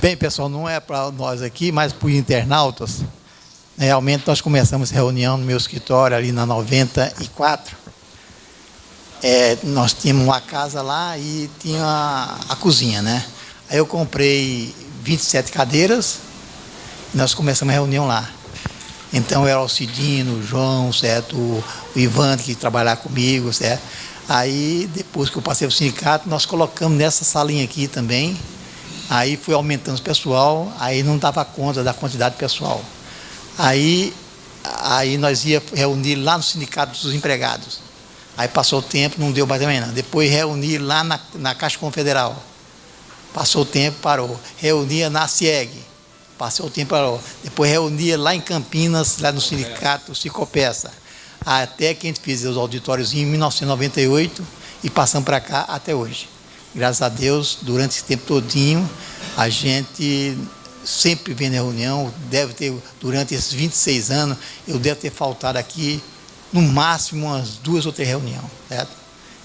Bem, pessoal, não é para nós aqui, mas para os internautas. Realmente, nós começamos a reunião no meu escritório, ali na 94. Nós tínhamos uma casa lá e tinha a cozinha, né? Aí eu comprei 27 cadeiras e nós começamos a reunião lá. Então, era o Cidino, o João, certo? O Ivan, que trabalhava comigo, certo? Aí, depois que eu passei para o sindicato, nós colocamos nessa salinha aqui também. Aí foi aumentando o pessoal, aí não dava conta da quantidade de pessoal. Aí nós ia reunir lá no Sindicato dos Empregados. Aí passou o tempo, não deu mais também não. Depois reunir lá na Caixa Confederal. Passou o tempo, parou. Reunia na CIEG. Passou o tempo, parou. Depois reunia lá em Campinas, lá no Sindicato Cicopeça. Até que a gente fez os auditórios em 1998 e passamos para cá até hoje. Graças a Deus, durante esse tempo todinho, a gente sempre vem na reunião, deve ter, durante esses 26 anos, eu devo ter faltado aqui, no máximo, umas 2 ou 3 reuniões, certo?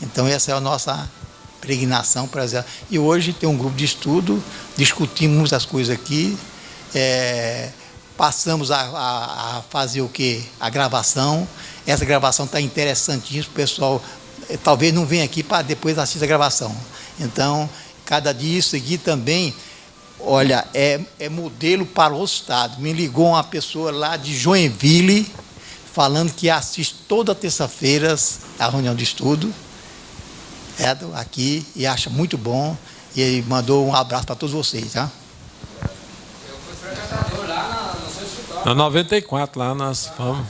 Então, essa é a nossa peregrinação, por exemplo. E hoje tem um grupo de estudo, discutimos muitas coisas aqui, passamos a fazer o quê? A gravação. Essa gravação está interessantíssima, o pessoal talvez não venha aqui para depois assistir a gravação. Então, cada dia isso aqui também, olha, é modelo para o Estado. Me ligou uma pessoa lá de Joinville, falando que assiste toda terça-feira a reunião de estudo, aqui, e acha muito bom, e ele mandou um abraço para todos vocês, tá? Eu fui frequentador lá no seu escritório. Na 94, lá nós fomos.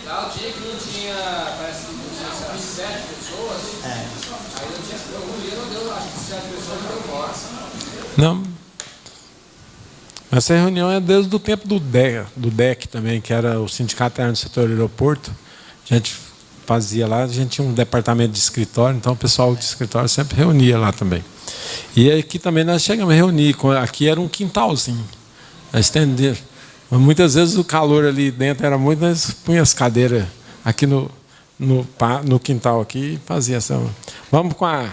Lá o dia que não tinha, parece que não tinha 7 pessoas, aí não deu, acho que 7 pessoas não deu embora. Não. Essa reunião é desde o tempo do DEC também, que era o Sindicato Aéreo do Setor Aeroporto. A gente fazia lá, a gente tinha um departamento de escritório, então o pessoal de escritório sempre reunia lá também. E aqui também nós chegamos a reunir, aqui era um quintalzinho, estendia. Muitas vezes o calor ali dentro era muito, nós punha as cadeiras aqui no quintal aqui e fazia essa. Vamos com a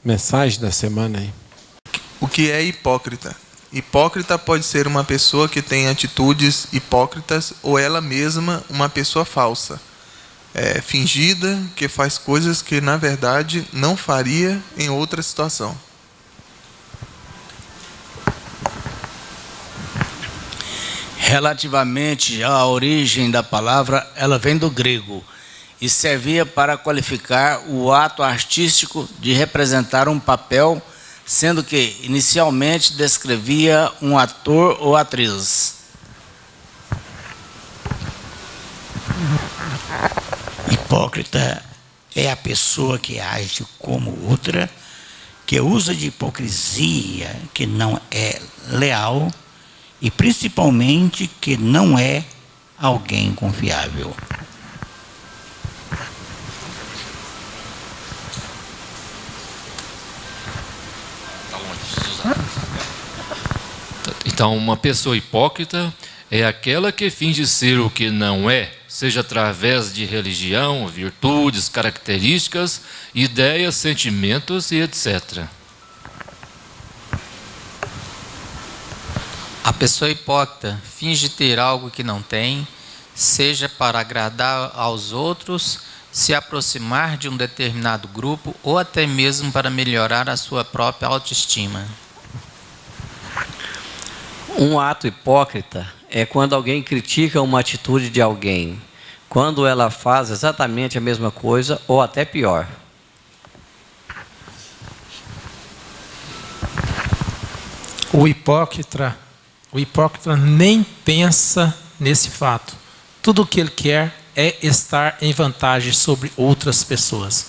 mensagem da semana aí. O que é hipócrita? Hipócrita pode ser uma pessoa que tem atitudes hipócritas ou ela mesma uma pessoa falsa, fingida, que faz coisas que na verdade não faria em outra situação. Relativamente à origem da palavra, ela vem do grego e servia para qualificar o ato artístico de representar um papel, sendo que inicialmente descrevia um ator ou atriz. Hipócrita é a pessoa que age como outra, que usa de hipocrisia, que não é leal e principalmente que não é alguém confiável. Então, uma pessoa hipócrita é aquela que finge ser o que não é, seja através de religião, virtudes, características, ideias, sentimentos e etc. A pessoa hipócrita finge ter algo que não tem, seja para agradar aos outros, se aproximar de um determinado grupo ou até mesmo para melhorar a sua própria autoestima. Um ato hipócrita é quando alguém critica uma atitude de alguém, quando ela faz exatamente a mesma coisa ou até pior. O hipócrita nem pensa nesse fato. Tudo o que ele quer é estar em vantagem sobre outras pessoas.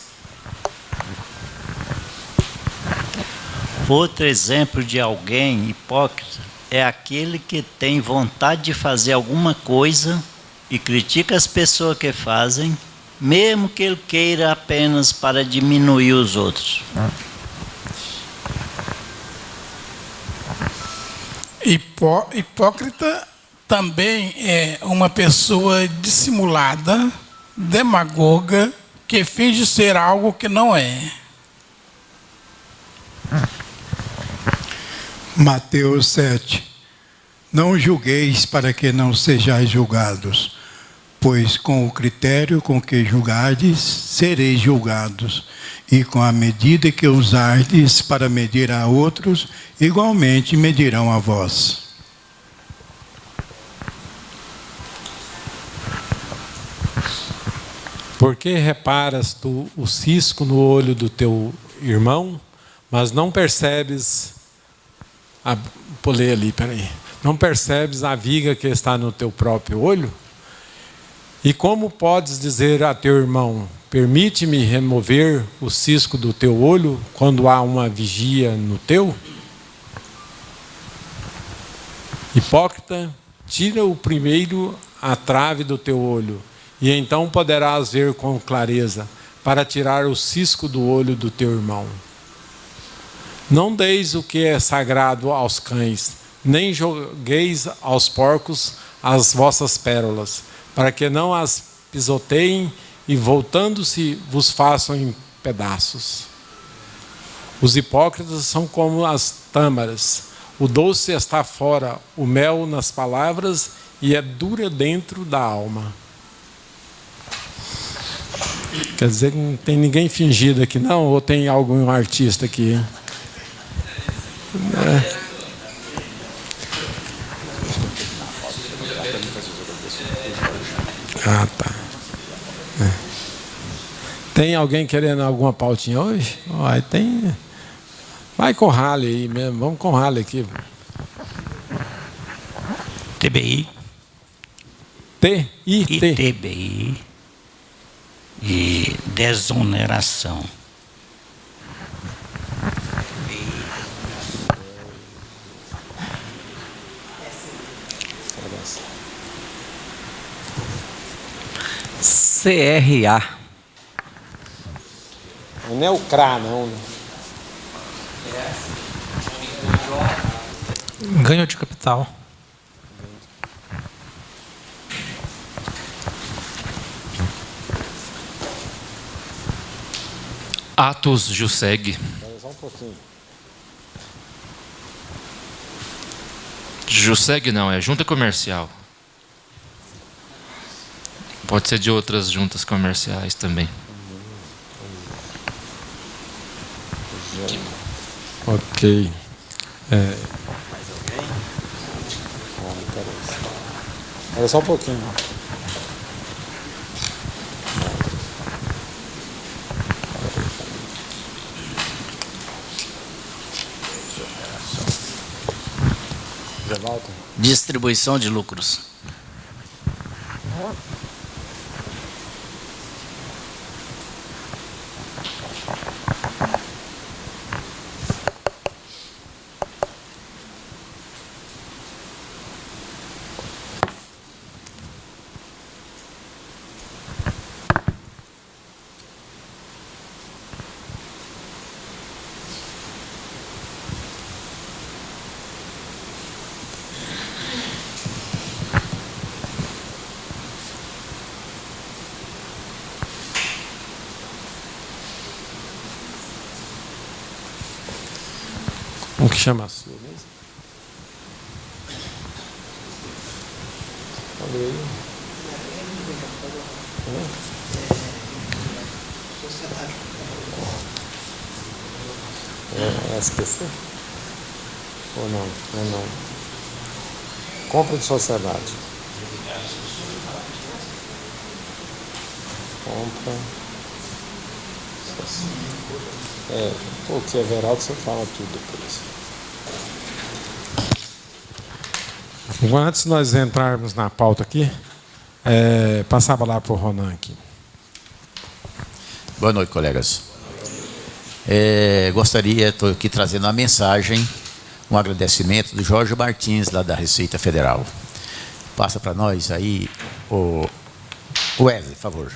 Outro exemplo de alguém hipócrita é aquele que tem vontade de fazer alguma coisa e critica as pessoas que fazem, mesmo que ele queira apenas para diminuir os outros. Hipócrita também é uma pessoa dissimulada, demagoga, que finge ser algo que não é. Mateus 7. Não julgueis para que não sejais julgados, pois com o critério com que julgardes, sereis julgados, e com a medida que usardes para medir a outros, igualmente medirão a vós. Por que reparas tu o cisco no olho do teu irmão, mas não percebes vou ler ali, peraí. Não percebes a viga que está no teu próprio olho? E como podes dizer a teu irmão, permite-me remover o cisco do teu olho, quando há uma vigia no teu? Hipócrita, tira o primeiro a trave do teu olho, e então poderás ver com clareza, para tirar o cisco do olho do teu irmão. Não deis o que é sagrado aos cães, nem jogueis aos porcos as vossas pérolas, para que não as pisoteiem e, voltando-se, vos façam em pedaços. Os hipócritas são como as tâmaras. O doce está fora, o mel nas palavras, e é dura dentro da alma. Quer dizer que não tem ninguém fingido aqui, não? Ou tem algum artista aqui? Ah, tá. Tem alguém querendo alguma pautinha hoje? Vai, tem. Vai com o rally aí mesmo. Vamos com o rally aqui. TBI. TIT. TBI. E desoneração. CRA. Não é o CRA, não. Ganho de capital. Atos Juseg. Só um pouquinho. Juseg não, é junta comercial. Pode ser de outras juntas comerciais também. Ok. Mais alguém? Olha só um pouquinho. Distribuição de lucros. Como que chama a sua mesmo? Olha aí. É SPC? Ou não? É não. Compra de sociedade. Compra. O que é Veraldo, você fala tudo depois. Antes de nós entrarmos na pauta aqui, passava lá para o Ronan aqui. Boa noite, colegas. Gostaria, estou aqui trazendo uma mensagem, um agradecimento do Jorge Martins, lá da Receita Federal. Passa para nós aí, o Wesley, por favor.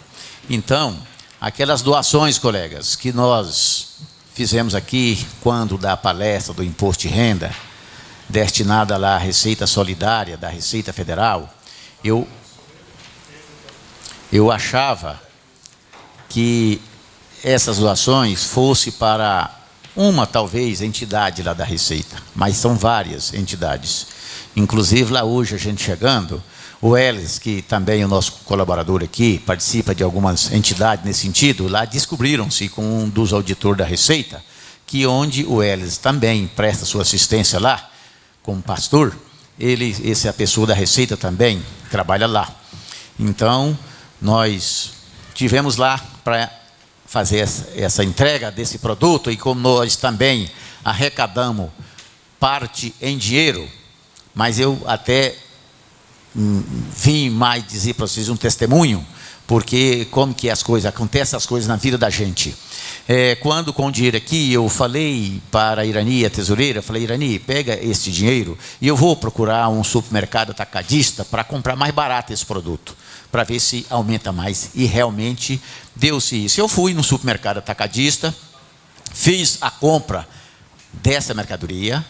Então, aquelas doações, colegas, que nós fizemos aqui quando da palestra do Imposto de Renda, destinada lá à Receita Solidária da Receita Federal, eu achava que essas doações fossem para uma, talvez, entidade lá da Receita, mas são várias entidades. Inclusive, lá hoje, a gente chegando, o Elis, que também é o nosso colaborador aqui, participa de algumas entidades nesse sentido, lá descobriram-se com um dos auditores da Receita, que onde o Elis também presta sua assistência lá, como pastor, essa é a pessoa da Receita também, trabalha lá. Então, nós tivemos lá para fazer essa entrega desse produto, e como nós também arrecadamos parte em dinheiro, mas eu até vim mais dizer para vocês um testemunho, porque como que as coisas acontecem, as coisas na vida da gente. Quando com o dinheiro aqui, eu falei para a Irani, a tesoureira, falei: Irani, pega esse dinheiro e eu vou procurar um supermercado atacadista para comprar mais barato esse produto, para ver se aumenta mais. E realmente deu-se isso. Eu fui no supermercado atacadista, fiz a compra dessa mercadoria,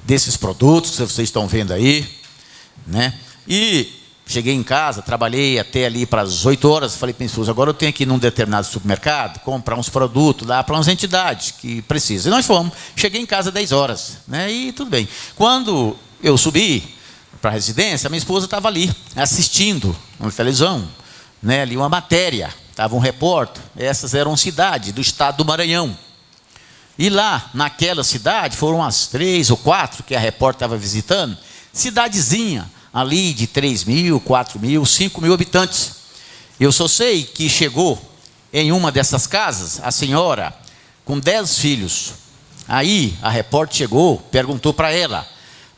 desses produtos que vocês estão vendo aí, né? E cheguei em casa, trabalhei até ali para as 8 horas, falei para minha esposa: agora eu tenho que ir num determinado supermercado, comprar uns produtos lá para umas entidades que precisam. E nós fomos. Cheguei em casa às 10 horas, né? E tudo bem. Quando eu subi para a residência, minha esposa estava ali, assistindo na televisão, né? Ali uma matéria, estava um repórter, essas eram cidades do estado do Maranhão. E lá, naquela cidade, foram as 3 ou 4 que a repórter estava visitando, cidadezinha, ali de 3.000, 4.000, 5.000 habitantes. Eu só sei que chegou em uma dessas casas, a senhora com 10 filhos. Aí a repórter chegou, perguntou para ela: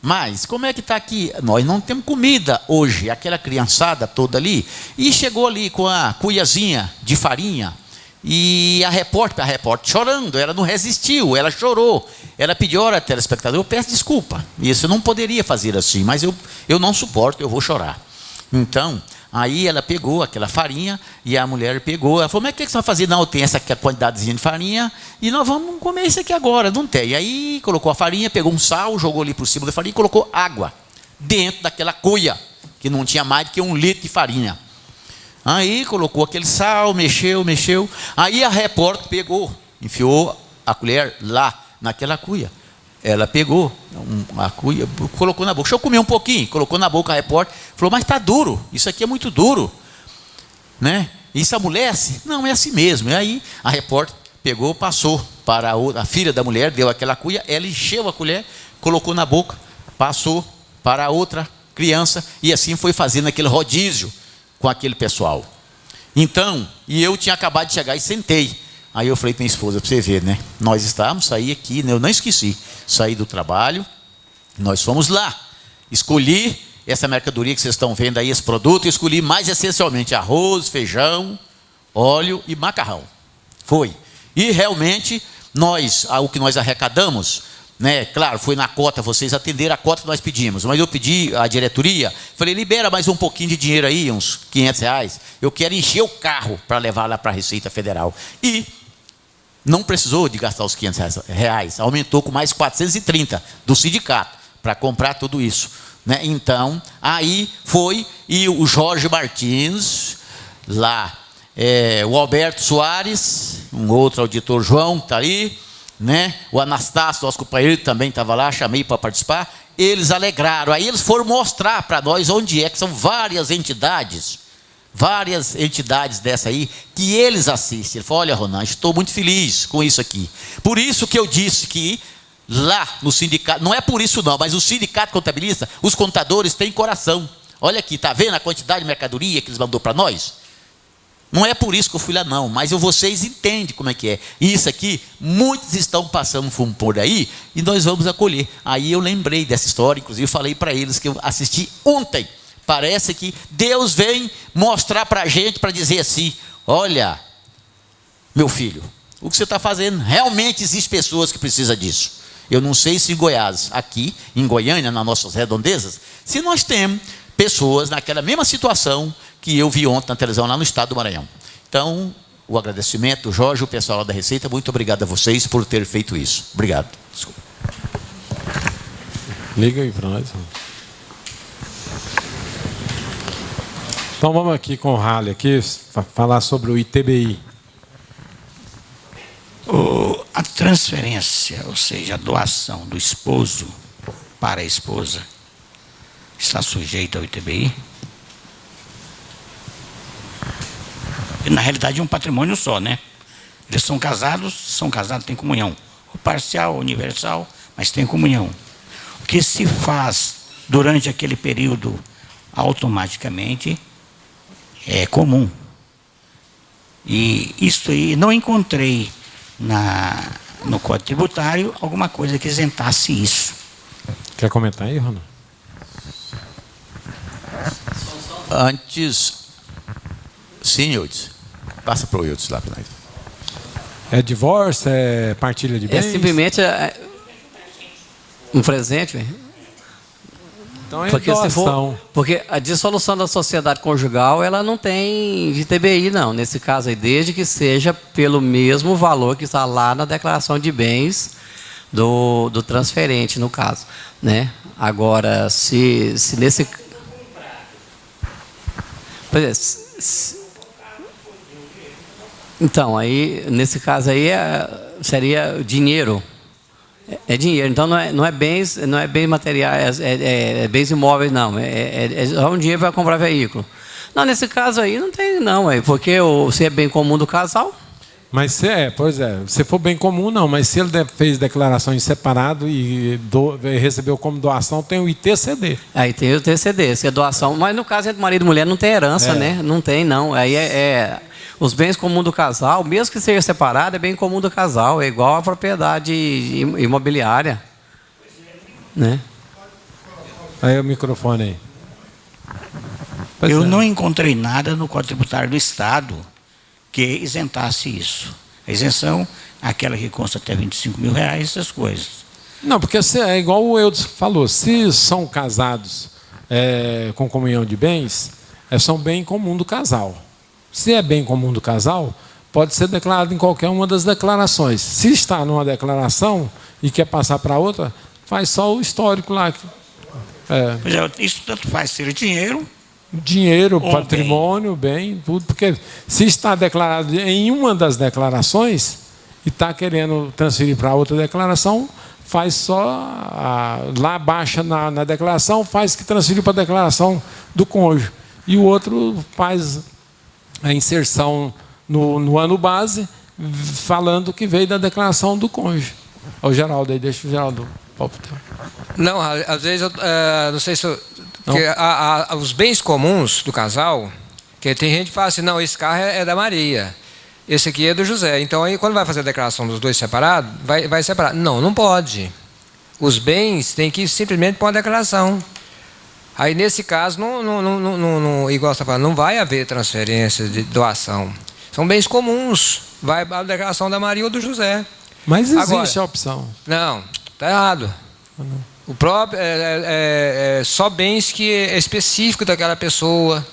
mas como é que está aqui? Nós não temos comida hoje, aquela criançada toda ali. E chegou ali com a cuiazinha de farinha. E a repórter chorando, ela não resistiu, ela chorou. Ela pediu: olha, telespectador, eu peço desculpa, isso eu não poderia fazer assim, mas eu não suporto, eu vou chorar. Então, aí ela pegou aquela farinha, e a mulher pegou, ela falou: mas o que você vai fazer? Não, tem essa quantidadezinha de farinha, e nós vamos comer isso aqui agora, não tem. E aí colocou a farinha, pegou um sal, jogou ali por cima da farinha, e colocou água dentro daquela cuia, que não tinha mais do que 1 litro de farinha. Aí colocou aquele sal, mexeu. Aí a repórter pegou, enfiou a colher lá naquela cuia. Ela pegou a cuia, colocou na boca. Deixa eu comer um pouquinho. Colocou na boca a repórter, falou: mas está duro, isso aqui é muito duro, né? Isso amolece? Não, é assim mesmo. E aí a repórter pegou, passou para a filha da mulher, deu aquela cuia, ela encheu a colher, colocou na boca, passou para a outra criança, e assim foi fazendo aquele rodízio com aquele pessoal. Então, e eu tinha acabado de chegar e sentei. Aí eu falei para minha esposa: para você ver, né? Nós estávamos, saí aqui, né? Eu não esqueci, saí do trabalho, nós fomos lá, escolhi essa mercadoria que vocês estão vendo aí, esse produto, eu escolhi mais essencialmente arroz, feijão, óleo e macarrão. Foi. E realmente, o que nós arrecadamos, né? Claro, foi na cota, vocês atenderam a cota que nós pedimos, mas eu pedi à diretoria, falei: libera mais um pouquinho de dinheiro aí, uns R$500, eu quero encher o carro para levar lá para a Receita Federal. E não precisou de gastar os R$500, aumentou com mais 430 do sindicato, para comprar tudo isso, né? Então, aí foi, e o Jorge Martins, lá, o Alberto Soares, um outro auditor, João, está aí, né? O Anastácio, nosso companheiro, também estava lá, chamei para participar. Eles alegraram, aí eles foram mostrar para nós onde é que são várias entidades dessa aí, que eles assistem. Ele falou: olha, Ronan, estou muito feliz com isso aqui. Por isso que eu disse que lá no sindicato, não é por isso não, mas o sindicato contabilista, os contadores têm coração. Olha aqui, está vendo a quantidade de mercadoria que eles mandou para nós? Não é por isso que eu fui lá não, mas vocês entendem como é que é. Isso aqui, muitos estão passando fumo por aí, e nós vamos acolher. Aí eu lembrei dessa história, inclusive falei para eles que eu assisti ontem. Parece que Deus vem mostrar para a gente, para dizer assim: olha, meu filho, o que você está fazendo, realmente existem pessoas que precisam disso. Eu não sei se em Goiás, aqui em Goiânia, nas nossas redondezas, se nós temos pessoas naquela mesma situação que eu vi ontem na televisão lá no estado do Maranhão. Então, o agradecimento, Jorge, o pessoal lá da Receita, muito obrigado a vocês por ter feito isso. Obrigado. Desculpa. Liga aí para nós. Então vamos aqui com o Halley aqui, falar sobre o ITBI. A transferência, ou seja, a doação do esposo para a esposa, está sujeita ao ITBI? E, na realidade, é um patrimônio só, né? Eles são casados, têm comunhão. O parcial, universal, mas tem comunhão. O que se faz durante aquele período, automaticamente, é comum. E isso aí, não encontrei no Código Tributário alguma coisa que isentasse isso. Quer comentar aí, Ronaldo? Antes, sim, Eudes. Passa para o Eudes lá para nós. É divórcio, é partilha de bens? É simplesmente um presente. Então é porque, doação. porque a dissolução da sociedade conjugal, ela não tem ITBI, não. Nesse caso aí, desde que seja pelo mesmo valor que está lá na declaração de bens do transferente, no caso, né? Agora, se nesse... Então, aí, nesse caso aí, seria dinheiro. É dinheiro, então não é bens materiais, é bens imóveis, não. É só um dinheiro para comprar veículo. Não, nesse caso aí não tem, não, porque se é bem comum do casal. Mas se for bem comum, não, mas se ele fez declaração em separado e recebeu como doação, tem o ITCD. Aí tem o ITCD, se é doação, mas no caso entre marido e mulher não tem herança, né? Não tem, não. Aí os bens comuns do casal, mesmo que seja separado, é bem comum do casal, é igual a propriedade imobiliária, né? Aí o microfone aí. Eu não encontrei nada no Código Tributário do Estado que isentasse isso. A isenção, aquela que consta até R$25 mil, essas coisas. Não, porque é igual o Eudes falou, se são casados com comunhão de bens, são bem comum do casal. Se é bem comum do casal, pode ser declarado em qualquer uma das declarações. Se está numa declaração e quer passar para outra, faz só o histórico lá. Isso tanto faz ser dinheiro, patrimônio, bem, tudo. Porque se está declarado em uma das declarações e está querendo transferir para outra declaração, faz só lá baixa na declaração, faz que transferiu para a declaração do cônjuge. E o outro faz a inserção no ano base, falando que veio da declaração do cônjuge. O Geraldo aí, deixa o Geraldo. Não, às vezes, não sei se... Porque os bens comuns do casal, que tem gente que fala assim, não, esse carro é da Maria, esse aqui é do José. Então, aí, quando vai fazer a declaração dos dois separados, vai separar. Não pode. Os bens tem que simplesmente pôr uma declaração. Aí, nesse caso, igual você está falando, não vai haver transferência de doação. São bens comuns. Vai a declaração da Maria ou do José. Mas existe a opção. Não, está errado. O próprio só bens que é específico daquela pessoa,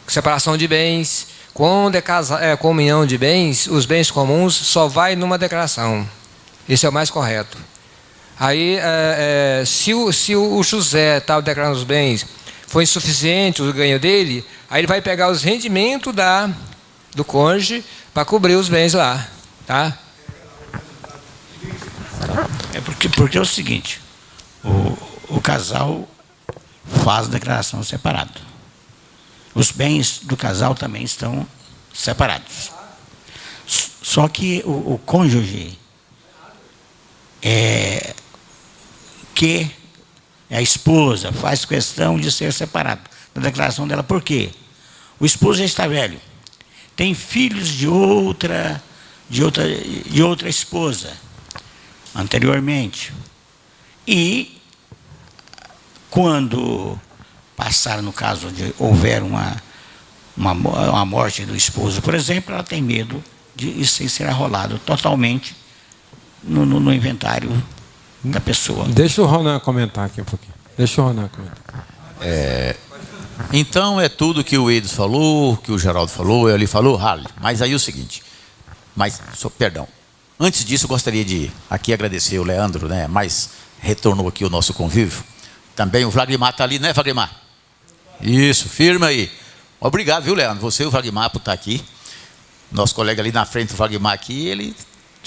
separação de bens. Quando é comunhão de bens, os bens comuns só vai numa declaração. Esse é o mais correto. Aí, se o José estava declarando os bens, foi insuficiente o ganho dele, aí ele vai pegar os rendimentos do cônjuge para cobrir os bens lá, tá? Porque é o seguinte, o casal faz a declaração separada. Os bens do casal também estão separados. Só que o cônjuge que a esposa faz questão de ser separado da declaração dela. Por quê? O esposo já está velho, tem filhos de outra esposa anteriormente, e quando passar, no caso de houver uma morte do esposo, por exemplo, ela tem medo de isso ser arrolado totalmente no inventário da pessoa. Deixa o Ronan comentar aqui um pouquinho. Então é tudo que o Edson falou, que o Geraldo falou, ele falou, mas aí é o seguinte, perdão, antes disso eu gostaria de aqui agradecer o Leandro, né, mas retornou aqui o nosso convívio, também o Vlagrimar está ali, né, Vlagrimar? Isso, firma aí. Obrigado, viu, Leandro, você e o Vlagrimar por estar aqui, nosso colega ali na frente, o Vlagrimar aqui, ele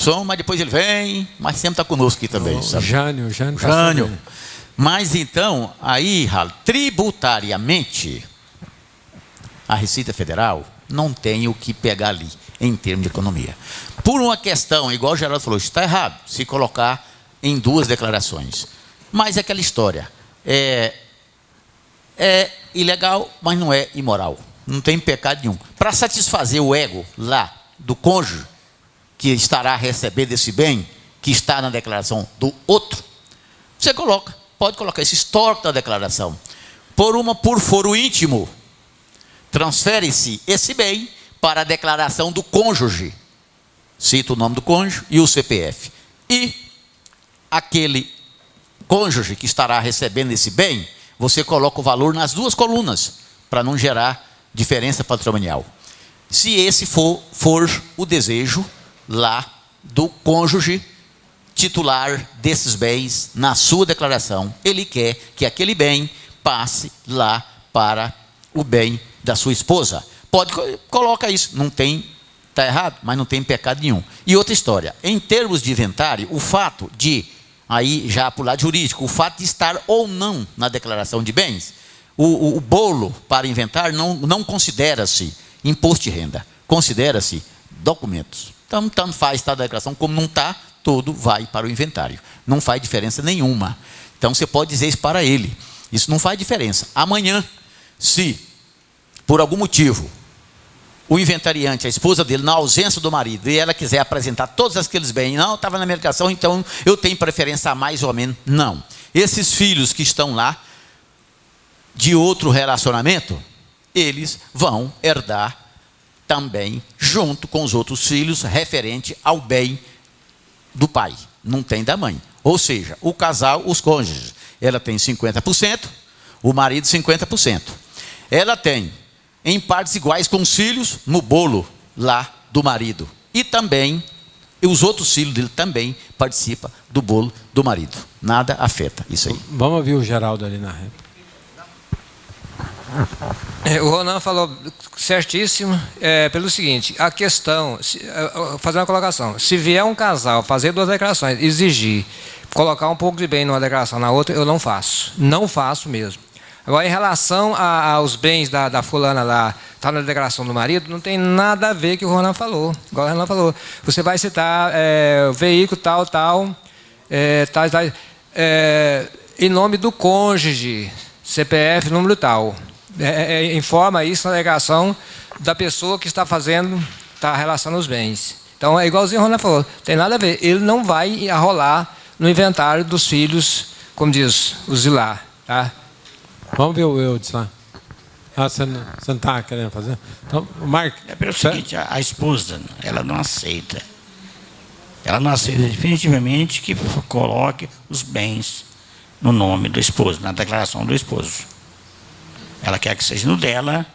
Som, mas depois ele vem, mas sempre está conosco aqui também. Sabe? Jânio. Mas então, aí, tributariamente, a Receita Federal não tem o que pegar ali, em termos de economia. Por uma questão, igual o Geraldo falou, está errado se colocar em 2 declarações. Mas é aquela história, é ilegal, mas não é imoral. Não tem pecado nenhum. Para satisfazer o ego lá do cônjuge, que estará recebendo esse bem, que está na declaração do outro, você pode colocar esse histórico da declaração. Por foro íntimo, transfere-se esse bem para a declaração do cônjuge. Cita o nome do cônjuge e o CPF. E aquele cônjuge que estará recebendo esse bem, você coloca o valor nas 2 colunas, para não gerar diferença patrimonial. Se esse for o desejo lá do cônjuge titular desses bens na sua declaração, ele quer que aquele bem passe lá para o bem da sua esposa. Coloca isso, não tem, está errado, mas não tem pecado nenhum. E outra história, em termos de inventário, o fato de, aí já para o lado jurídico, o fato de estar ou não na declaração de bens, o bolo para inventário não considera-se imposto de renda, considera-se documentos. Então, tanto faz estar na declaração como não está, tudo vai para o inventário. Não faz diferença nenhuma. Então, você pode dizer isso para ele. Isso não faz diferença. Amanhã, se, por algum motivo, o inventariante, a esposa dele, na ausência do marido, e ela quiser apresentar todos aqueles bens, não, estava na minha declaração, então eu tenho preferência a mais ou menos. Não. Esses filhos que estão lá, de outro relacionamento, eles vão herdar também, junto com os outros filhos, referente ao bem do pai, não tem da mãe. Ou seja, o casal, os cônjuges, ela tem 50%, o marido 50%. Ela tem, em partes iguais com os filhos, no bolo lá do marido. E também, os outros filhos dele também participam do bolo do marido. Nada afeta isso aí. Vamos ouvir o Geraldo ali na réplica. O Ronan falou certíssimo, pelo seguinte, a questão, fazer uma colocação, se vier um casal fazer 2 declarações, exigir, colocar um pouco de bem numa declaração, na outra, eu não faço mesmo. Agora, em relação aos bens da fulana lá, está na declaração do marido, não tem nada a ver com o que o Ronan falou, igual o Ronan falou, você vai citar o veículo tal, em nome do cônjuge, CPF, número tal. Informa isso na declaração da pessoa que está relacionando os bens. Então, é igualzinho o Ronan falou, tem nada a ver. Ele não vai arrolar no inventário dos filhos, como diz o Zilar. Tá? Vamos ver o Eudes lá. Você não está querendo fazer? Então, Marco. É pelo seguinte, a esposa, ela não aceita. Ela não aceita definitivamente que coloque os bens no nome do esposo, na declaração do esposo. Ela quer que seja no dela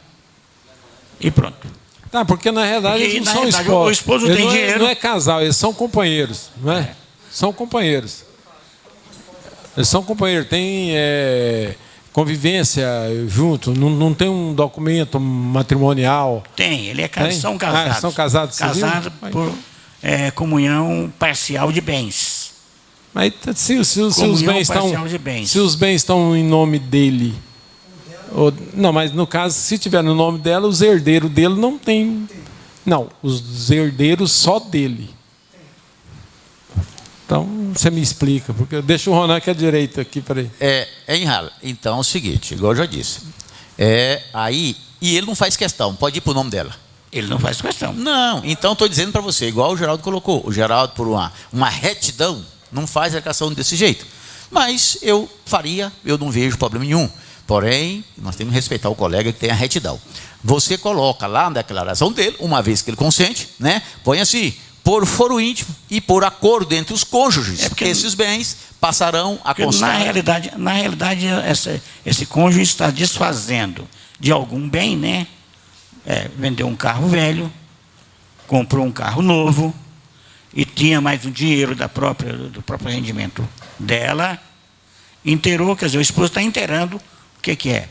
e pronto. Tá, porque na realidade eles não são esposos. O esposo tem dinheiro. Não é casal, eles são companheiros, não é? São companheiros. Eles são companheiros, tem convivência junto, não tem um documento matrimonial. Tem, são casados. São casados. Casados por comunhão parcial de bens. Mas se os bens estão em nome dele, não, mas no caso, se tiver no nome dela, os herdeiros dele não tem. Não, os herdeiros só dele. Então, você me explica, porque deixa o Ronan que é direito aqui para ele. Então é o seguinte, igual eu já disse. Aí, e ele não faz questão, pode ir para o nome dela. Ele não faz questão. Não, então estou dizendo para você, igual o Geraldo colocou. O Geraldo, por uma retidão, não faz a declaração desse jeito. Mas eu não vejo problema nenhum. Porém, nós temos que respeitar o colega que tem a retidão. Você coloca lá na declaração dele, uma vez que ele consente, né? Põe assim, por foro íntimo e por acordo entre os cônjuges. Esses bens passarão a constar. Na realidade esse cônjuge está desfazendo de algum bem, né? Vendeu um carro velho, comprou um carro novo e tinha mais um dinheiro do próprio rendimento dela, inteirou, quer dizer, o esposo está inteirando o que é.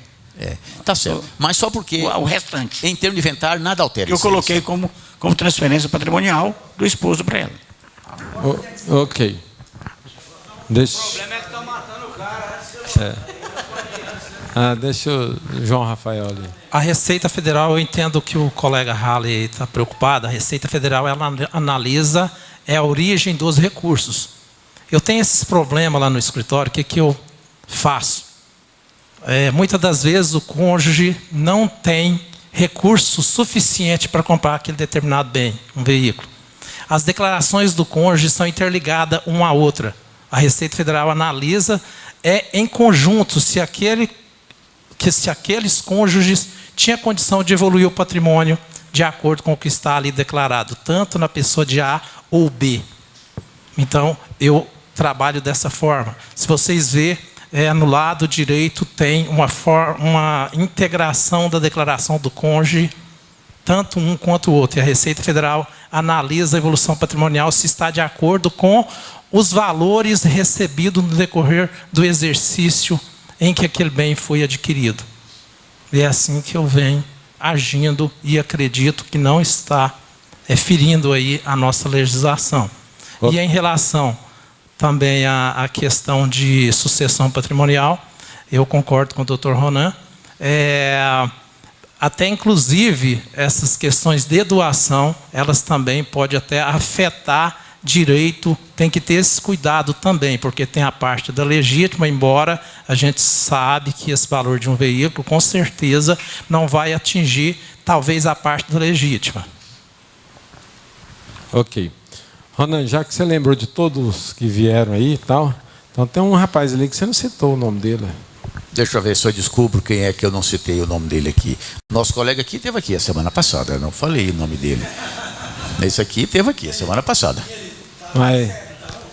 Tá certo. Mas só porque o restante, em termos de inventário, nada altera. Eu coloquei como transferência patrimonial do esposo para ela. Ok. Deixa... O problema é que estão matando o cara. Deixa o João Rafael ali. A Receita Federal, eu entendo que o colega Halley está preocupado. A Receita Federal, ela analisa a origem dos recursos. Eu tenho esses problemas lá no escritório, o que eu faço? Muitas das vezes o cônjuge não tem recurso suficiente para comprar aquele determinado bem, um veículo. As declarações do cônjuge são interligadas uma à outra. A Receita Federal analisa em conjunto se aqueles cônjuges tinham condição de evoluir o patrimônio de acordo com o que está ali declarado, tanto na pessoa de A ou B. Então, eu trabalho dessa forma. Se vocês verem, no lado direito tem uma integração da declaração do cônjuge, tanto um quanto o outro. E a Receita Federal analisa a evolução patrimonial se está de acordo com os valores recebidos no decorrer do exercício em que aquele bem foi adquirido. E é assim que eu venho agindo e acredito que não está ferindo aí a nossa legislação. E em relação também à questão de sucessão patrimonial, eu concordo com o Dr. Ronan. Até inclusive essas questões de doação, elas também podem até afetar direito, tem que ter esse cuidado também, porque tem a parte da legítima, embora a gente sabe que esse valor de um veículo, com certeza, não vai atingir, talvez, a parte da legítima. Ok. Ronan, já que você lembrou de todos que vieram aí e tal, então tem um rapaz ali que você não citou o nome dele. Deixa eu ver se eu descubro quem é que eu não citei o nome dele aqui. Nosso colega aqui esteve aqui a semana passada, eu não falei o nome dele. Esse aqui esteve aqui a semana passada.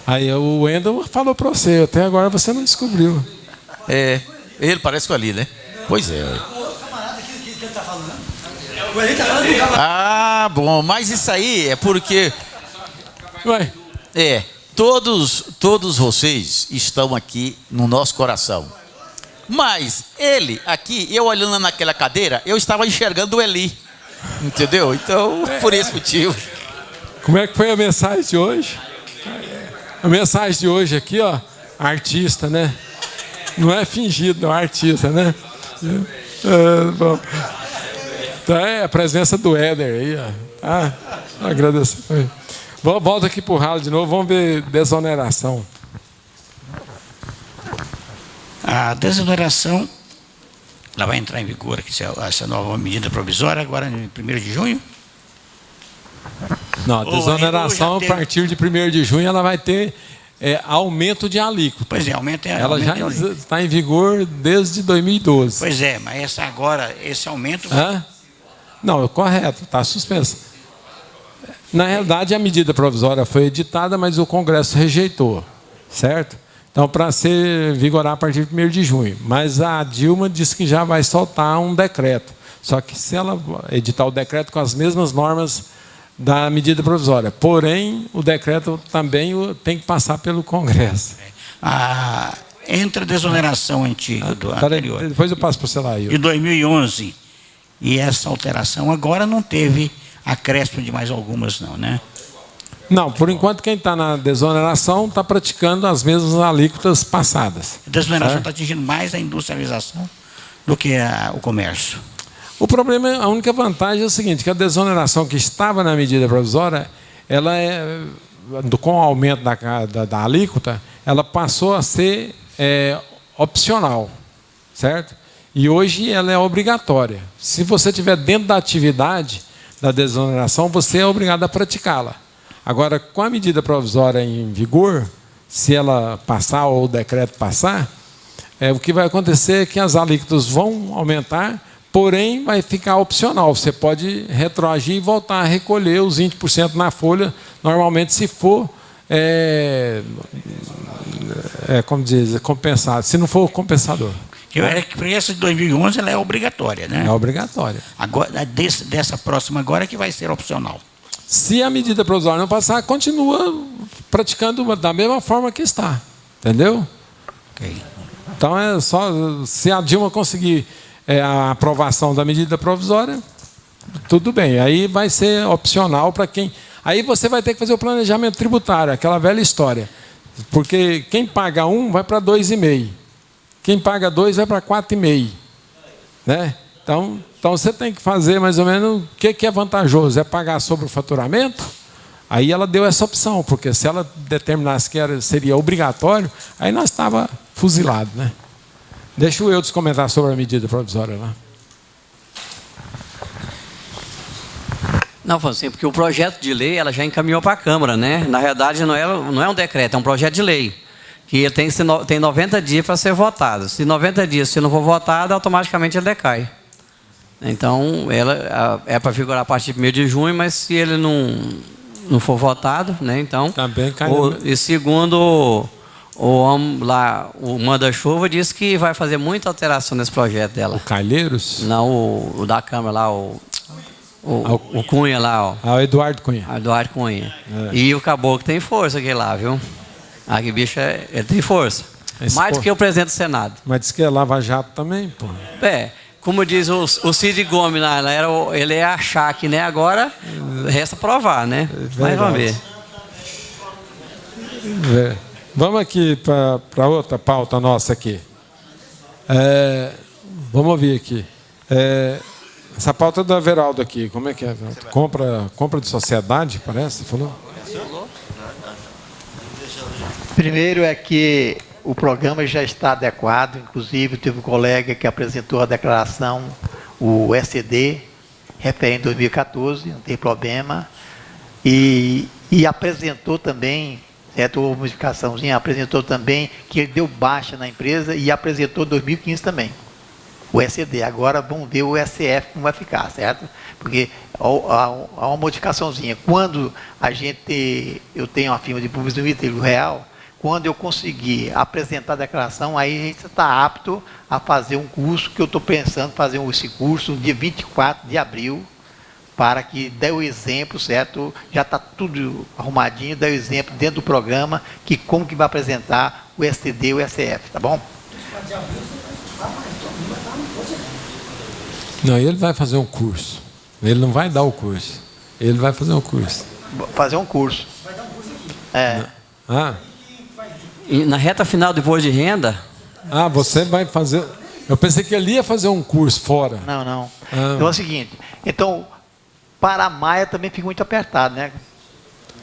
Aí o Wendel falou para você, até agora você não descobriu. Ele parece com ali, né? Pois é. Bom, mas isso aí é porque... todos vocês estão aqui no nosso coração. Mas ele aqui, eu olhando naquela cadeira, eu estava enxergando o Eli. Entendeu? Então, por esse motivo. Como é que foi a mensagem de hoje? A mensagem de hoje aqui, ó, artista, né? Não é fingido, não, artista, né? Bom. Então a presença do Éder aí, ó. Agradeço. Volta aqui pro ralo de novo, vamos ver desoneração. A desoneração, ela vai entrar em vigor, essa nova medida provisória, agora em 1º de junho? Não, a desoneração, a partir de 1º de junho, ela vai ter aumento de alíquota. Pois é, aumento ela já está em vigor desde 2012. Pois é, mas esse aumento... Não, correto, está suspenso. Na realidade, a medida provisória foi editada, mas o Congresso rejeitou, certo? Então, para ser vigorar a partir de 1º de junho. Mas a Dilma disse que já vai soltar um decreto. Só que se ela editar o decreto com as mesmas normas da medida provisória. Porém, o decreto também tem que passar pelo Congresso. Entre a desoneração antiga do anterior... Depois eu passo para você lá. De 2011 e essa alteração agora não teve acréscimo de mais algumas não, né? Não, por enquanto quem está na desoneração está praticando as mesmas alíquotas passadas. A desoneração está atingindo mais a industrialização do que o comércio. O problema, a única vantagem é o seguinte, que a desoneração que estava na medida provisória, ela com o aumento da alíquota, ela passou a ser opcional, certo? E hoje ela é obrigatória. Se você estiver dentro da atividade da desoneração, você é obrigado a praticá-la. Agora, com a medida provisória em vigor, se ela passar ou o decreto passar, o que vai acontecer é que as alíquotas vão aumentar, porém vai ficar opcional. Você pode retroagir e voltar a recolher os 20% na folha, normalmente se for, como diz, compensado, se não for compensador. Para essa de 2011 ela é obrigatória, né? É obrigatória. Agora, dessa próxima agora que vai ser opcional. Se a medida provisória não passar, continua praticando da mesma forma que está. Entendeu? Ok. Então é só, se a Dilma conseguir a aprovação da medida provisória, tudo bem. Aí vai ser opcional para quem Aí você vai ter que fazer o planejamento tributário, aquela velha história. Porque quem paga 1 vai para 2,5. Quem paga 2 vai para 4,5. Né? Então você tem que fazer mais ou menos o que é vantajoso. É pagar sobre o faturamento? Aí ela deu essa opção, porque se ela determinasse que seria obrigatório, aí nós estava fuzilado, né? Deixa o Eudes comentar sobre a medida provisória lá. Não, assim, porque o projeto de lei ela já encaminhou para a Câmara, né? Na realidade, não é um decreto, é um projeto de lei. Que ele tem 90 dias para ser votado. Se 90 dias se não for votado, automaticamente ele decai. Então, ela é para figurar a partir de 1º de junho, mas se ele não for votado, né? Então, também cai. E segundo o manda-chuva disse que vai fazer muita alteração nesse projeto dela. O Calheiros? Não, o da Câmara lá, o Cunha lá, ó. Ah, o Eduardo Cunha. Eduardo Cunha. E o Caboclo tem força aquele lá, viu? Aquele bicho, ele tem força. Mais do que o presidente do Senado. Mas diz que é Lava Jato também, pô. Como diz o Cid Gomes lá, ele é achar que, né? Agora resta provar, né? Mas vamos ver. Vamos aqui para outra pauta nossa aqui. Vamos ouvir aqui. Essa pauta é do Everaldo aqui. Como é que é? Compra de sociedade, parece? Você falou? Primeiro é que o programa já está adequado, inclusive teve um colega que apresentou a declaração, o SCD, referente a 2014, não tem problema, e apresentou também, certo, uma modificaçãozinha, apresentou também que ele deu baixa na empresa e apresentou 2015 também, o SCD. Agora vamos ver o SF como vai ficar, certo? Porque há uma modificaçãozinha. Quando eu tenho uma firma de publicidade real, quando eu conseguir apresentar a declaração, aí a gente está apto a fazer um curso, que eu estou pensando em fazer esse curso no dia 24 de abril, para que dê o exemplo, certo? Já está tudo arrumadinho, dê o exemplo dentro do programa, que como que vai apresentar o STD e o SF, tá bom? Não, ele vai fazer um curso. Ele não vai dar o curso. Ele vai fazer um curso. Fazer um curso. Vai dar um curso. E na reta final do imposto de renda? Você vai fazer... Eu pensei que ele ia fazer um curso fora. Não. Então é o seguinte, para a Maia também fica muito apertado, né?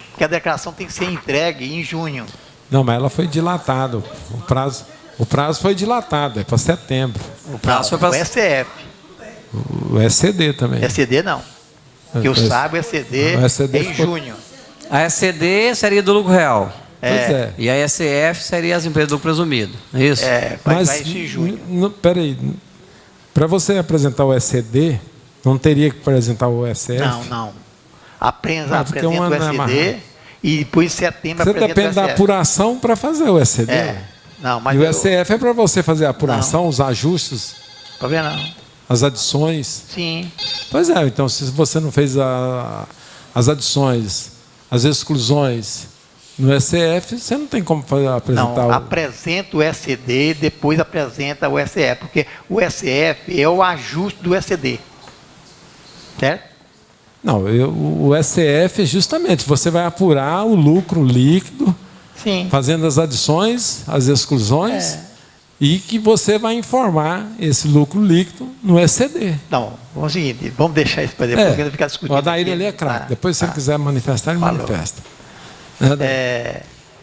Porque a declaração tem que ser entregue em junho. Não, mas ela foi dilatada. O prazo foi dilatado, é para setembro. O prazo foi para o SF. O SCD também. SCD não. Que eu saiba, o SCD é em junho. A SCD seria do lucro real. Pois é. E a SF seria as empresas do lucro presumido. É isso? Mas vai em junho. Peraí. Para você apresentar o SCD, não teria que apresentar o SF? Não. Apresenta o SCD e depois em setembro você apresenta o SF. Você depende da apuração para fazer o SCD. Mas e o SF é para você fazer a apuração, os ajustes. Para ver não. As adições. Sim. Pois é, então se você não fez as adições, as exclusões no SF, você não tem como apresentar apresenta o SCD, depois apresenta o SF, porque o SF é o ajuste do SCD. Certo? Não, o SF justamente, você vai apurar o lucro líquido, sim, fazendo as adições, as exclusões, e que você vai informar esse lucro líquido no SCD. Não, vamos ao seguinte, vamos deixar isso para depois, porque não ficar discutindo. O Adair ali é craque, depois se ele quiser manifestar, ele manifesta.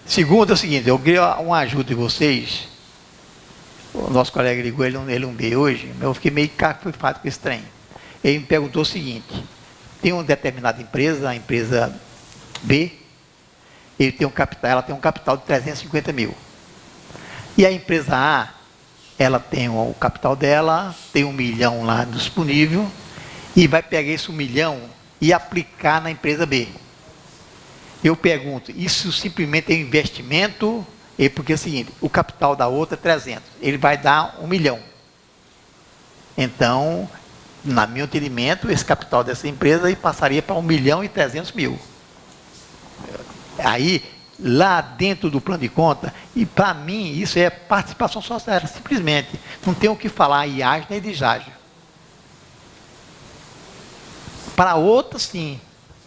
Segundo é o seguinte, eu queria uma ajuda de vocês. O nosso colega ligou, ele não veio hoje, eu fiquei meio cacofado com esse trem. Ele me perguntou o seguinte, tem uma determinada empresa, a empresa B, ela tem um capital de 350 mil. E a empresa A, ela tem o capital dela, tem 1 milhão lá disponível, e vai pegar esse 1 milhão e aplicar na empresa B. Eu pergunto, isso simplesmente é investimento? Porque é o seguinte, o capital da outra é 300, ele vai dar 1 milhão. Então, na meu entendimento, esse capital dessa empresa passaria para 1.300.000. Aí, lá dentro do plano de conta, e para mim isso é participação social, simplesmente. Não tem o que falar IAG nem de JAGE. Para outra, sim,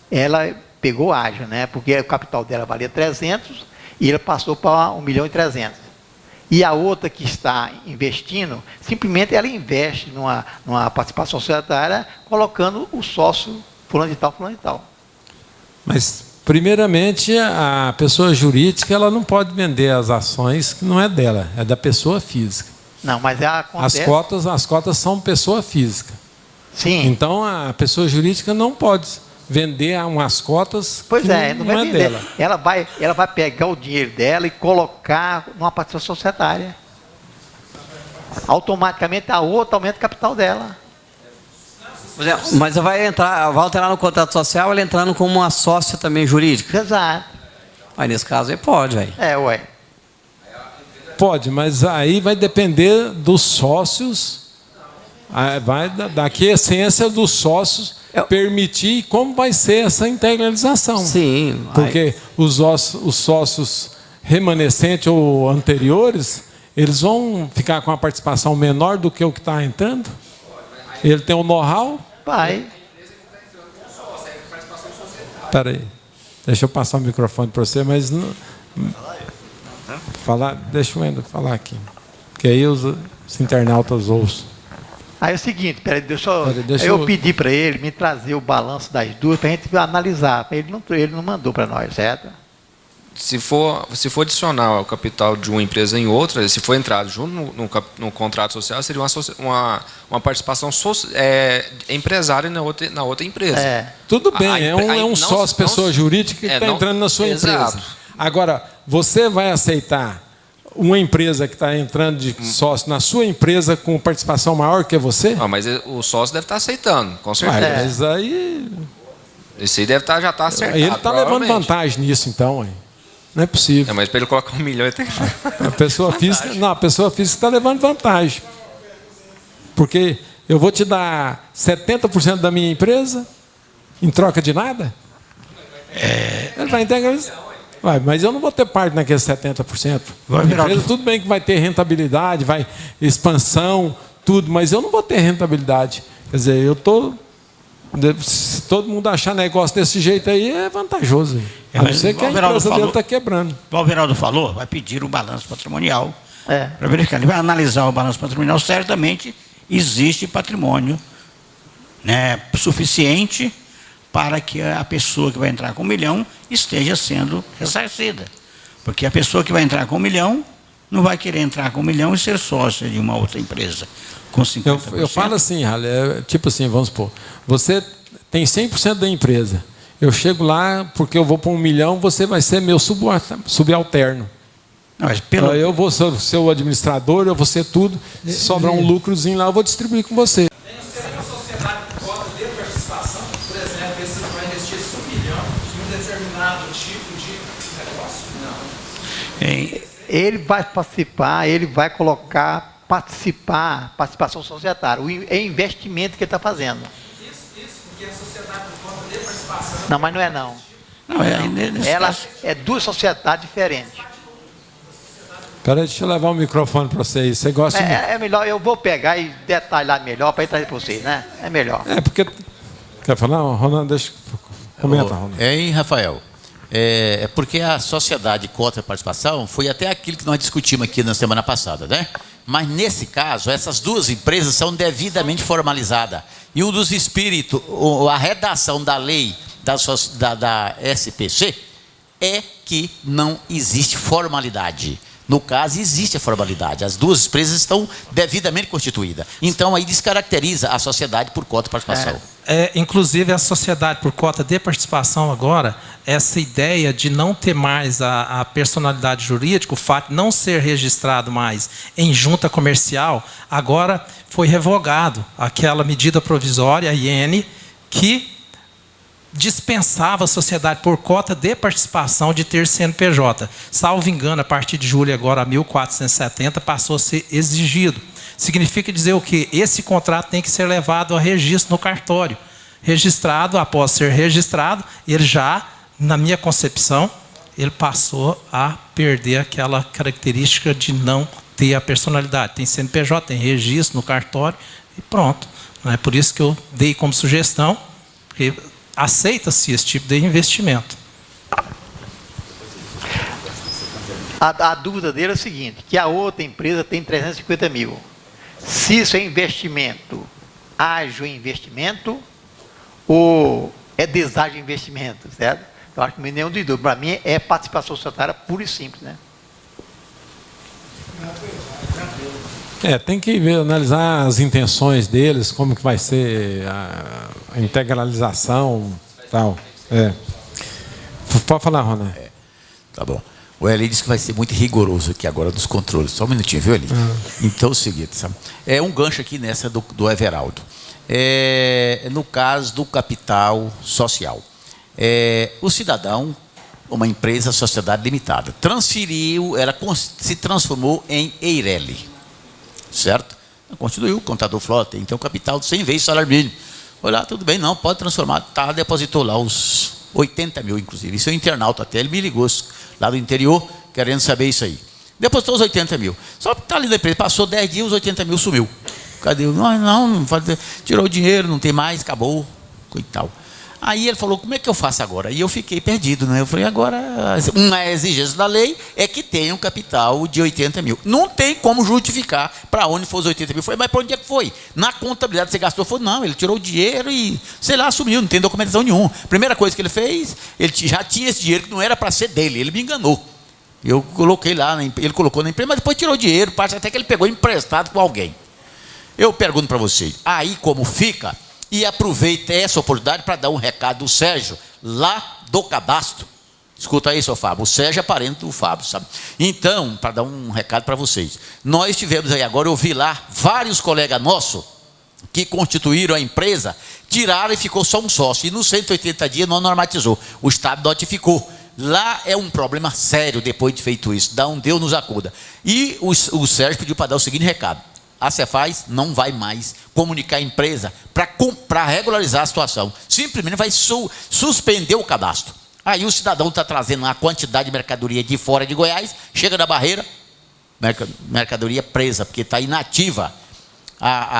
ela pegou ágil, né? Porque o capital dela valia 300 e ele passou para 1.300.000. E a outra que está investindo, simplesmente ela investe numa participação societária, colocando o sócio fulano de tal, fulano de tal. Mas, primeiramente, a pessoa jurídica ela não pode vender as ações que não é dela, é da pessoa física. Não, mas acontece... As cotas são pessoa física. Sim. Então, a pessoa jurídica não pode vender umas cotas pois que é, não vai é vender. dela. Ela vai pegar o dinheiro dela e colocar numa participação societária. Automaticamente a outra aumenta o capital dela. Mas vai alterar no contrato social, ela entrando como uma sócia também jurídica? Exato. Aí nesse caso aí pode, velho. Ué. Pode, mas aí vai depender dos sócios, vai daqui a essência dos sócios permitir como vai ser essa integralização. Sim. Porque os sócios remanescentes ou anteriores, eles vão ficar com a participação menor do que o que está entrando? Ele tem um know-how? Vai. Espera aí. Deixa eu passar o microfone para você, mas... Não, deixa eu ainda falar aqui. Porque aí os internautas ouçam. Aí é o seguinte, deixa eu pedir para ele me trazer o balanço das duas para a gente analisar. Ele não mandou para nós, certo? Se for adicionar o capital de uma empresa em outra, se for entrado junto no contrato social, seria uma participação empresária na outra empresa. Tudo bem, é um sócio, pessoa jurídica que está entrando na sua empresa. Agora, você vai aceitar uma empresa que está entrando de sócio na sua empresa com participação maior que você? Mas o sócio deve estar aceitando, com certeza. Mas aí... Esse aí já está acertado. Ele está levando vantagem nisso, então, hein? Não é possível. Mas para ele colocar 1 milhão, ele tem que... A pessoa física está levando vantagem. Porque eu vou te dar 70% da minha empresa em troca de nada? Ele vai integralizar. Mas eu não vou ter parte naqueles 70%. A empresa, tudo bem que vai ter rentabilidade, vai expansão, tudo, mas eu não vou ter rentabilidade. Quer dizer, se todo mundo achar negócio desse jeito aí, é vantajoso. A não ser que a empresa dele está quebrando. O Alveraldo falou, vai pedir o balanço patrimonial para verificar. Ele vai analisar o balanço patrimonial, certamente existe patrimônio, né, suficiente para que a pessoa que vai entrar com 1 milhão esteja sendo ressarcida. Porque a pessoa que vai entrar com 1 milhão não vai querer entrar com 1 milhão e ser sócia de uma outra empresa com 50%. Eu falo assim, tipo assim, vamos supor, você tem 100% da empresa. Eu chego lá, porque eu vou para 1 milhão, você vai ser meu subalterno. Não, mas eu vou ser seu administrador, eu vou ser tudo. Se sobrar um lucrozinho lá, eu vou distribuir com você. Ele vai participar, ele vai colocar participação societária. É investimento que ele está fazendo. Isso, porque a sociedade por conta de participação. Não, mas não é não. Ela é duas sociedades diferentes. Peraí, deixa eu levar o microfone para vocês. Você gosta de... É melhor, eu vou pegar e detalhar melhor para ir trazer para vocês, né? É melhor. Porque... Quer falar, Ronaldo? Deixa eu comentar, Ronaldo. Hein, Rafael? É porque a sociedade cota participação foi até aquilo que nós discutimos aqui na semana passada, né? Mas nesse caso, essas duas empresas são devidamente formalizadas. E um dos espíritos, a redação da lei da SPC é que não existe formalidade. No caso, existe a formalidade. As duas empresas estão devidamente constituídas. Então, aí descaracteriza a sociedade por cota de participação. Inclusive, a sociedade por cota de participação agora, essa ideia de não ter mais a personalidade jurídica, o fato de não ser registrado mais em junta comercial, agora foi revogado. Aquela medida provisória, a IN, que dispensava a sociedade por cota de participação de ter CNPJ. Salvo engano, a partir de julho agora, 1470, passou a ser exigido. Significa dizer o quê? Esse contrato tem que ser levado a registro no cartório. Registrado, após ser registrado, ele já, na minha concepção, ele passou a perder aquela característica de não ter a personalidade. Tem CNPJ, tem registro no cartório e pronto. É por isso que eu dei como sugestão, porque aceita-se esse tipo de investimento. A dúvida dele é o seguinte, que a outra empresa tem 350 mil. Se isso é investimento, ágil investimento, ou é deságio investimento, certo? Eu acho que nenhum dos dois. Para mim é participação societária pura e simples, né? Tem que analisar as intenções deles, como que vai ser a integralização, tal. Pode falar, Ronan. Tá bom. O Eli disse que vai ser muito rigoroso aqui agora dos controles. Só um minutinho, viu, Eli? Então é o seguinte, sabe? É um gancho aqui nessa do Everaldo. No caso do capital social. O cidadão, uma empresa, sociedade limitada, transferiu, ela se transformou em Eireli. Certo? Constituiu o contador Flota, então capital 100 vezes salário mínimo. Olha, tudo bem, não, pode transformar. Tá, depositou lá os 80 mil, inclusive. Isso é um internauta até, ele me ligou lá do interior, querendo saber isso aí. Depositou os 80 mil. Só que está ali na empresa, passou 10 dias, os 80 mil sumiu. Cadê? Não, tirou o dinheiro, não tem mais, acabou, e tal. Aí ele falou, como é que eu faço agora? E eu fiquei perdido, né? Eu falei, agora, uma exigência da lei é que tenha um capital de 80 mil. Não tem como justificar para onde foi os 80 mil. Eu falei, mas para onde é que foi? Na contabilidade você gastou? Foi, não, ele tirou o dinheiro e, sei lá, sumiu, não tem documentação nenhuma. Primeira coisa que ele fez, ele já tinha esse dinheiro que não era para ser dele, ele me enganou. Eu coloquei lá, ele colocou na empresa, mas depois tirou o dinheiro, parte até que ele pegou emprestado com alguém. Eu pergunto para vocês, aí como fica? E aproveita essa oportunidade para dar um recado do Sérgio, lá do cadastro. Escuta aí, seu Fábio. O Sérgio é parente do Fábio, sabe? Então, para dar um recado para vocês. Nós tivemos aí agora, eu vi lá, vários colegas nossos que constituíram a empresa, tiraram e ficou só um sócio. E nos 180 dias não normatizou. O Estado notificou. Lá é um problema sério depois de feito isso. Deus nos acuda. E o Sérgio pediu para dar o seguinte recado. A Cefaz não vai mais comunicar a empresa para regularizar a situação. Simplesmente vai suspender o cadastro. Aí o cidadão está trazendo uma quantidade de mercadoria de fora de Goiás, chega na barreira, mercadoria presa, porque está inativa,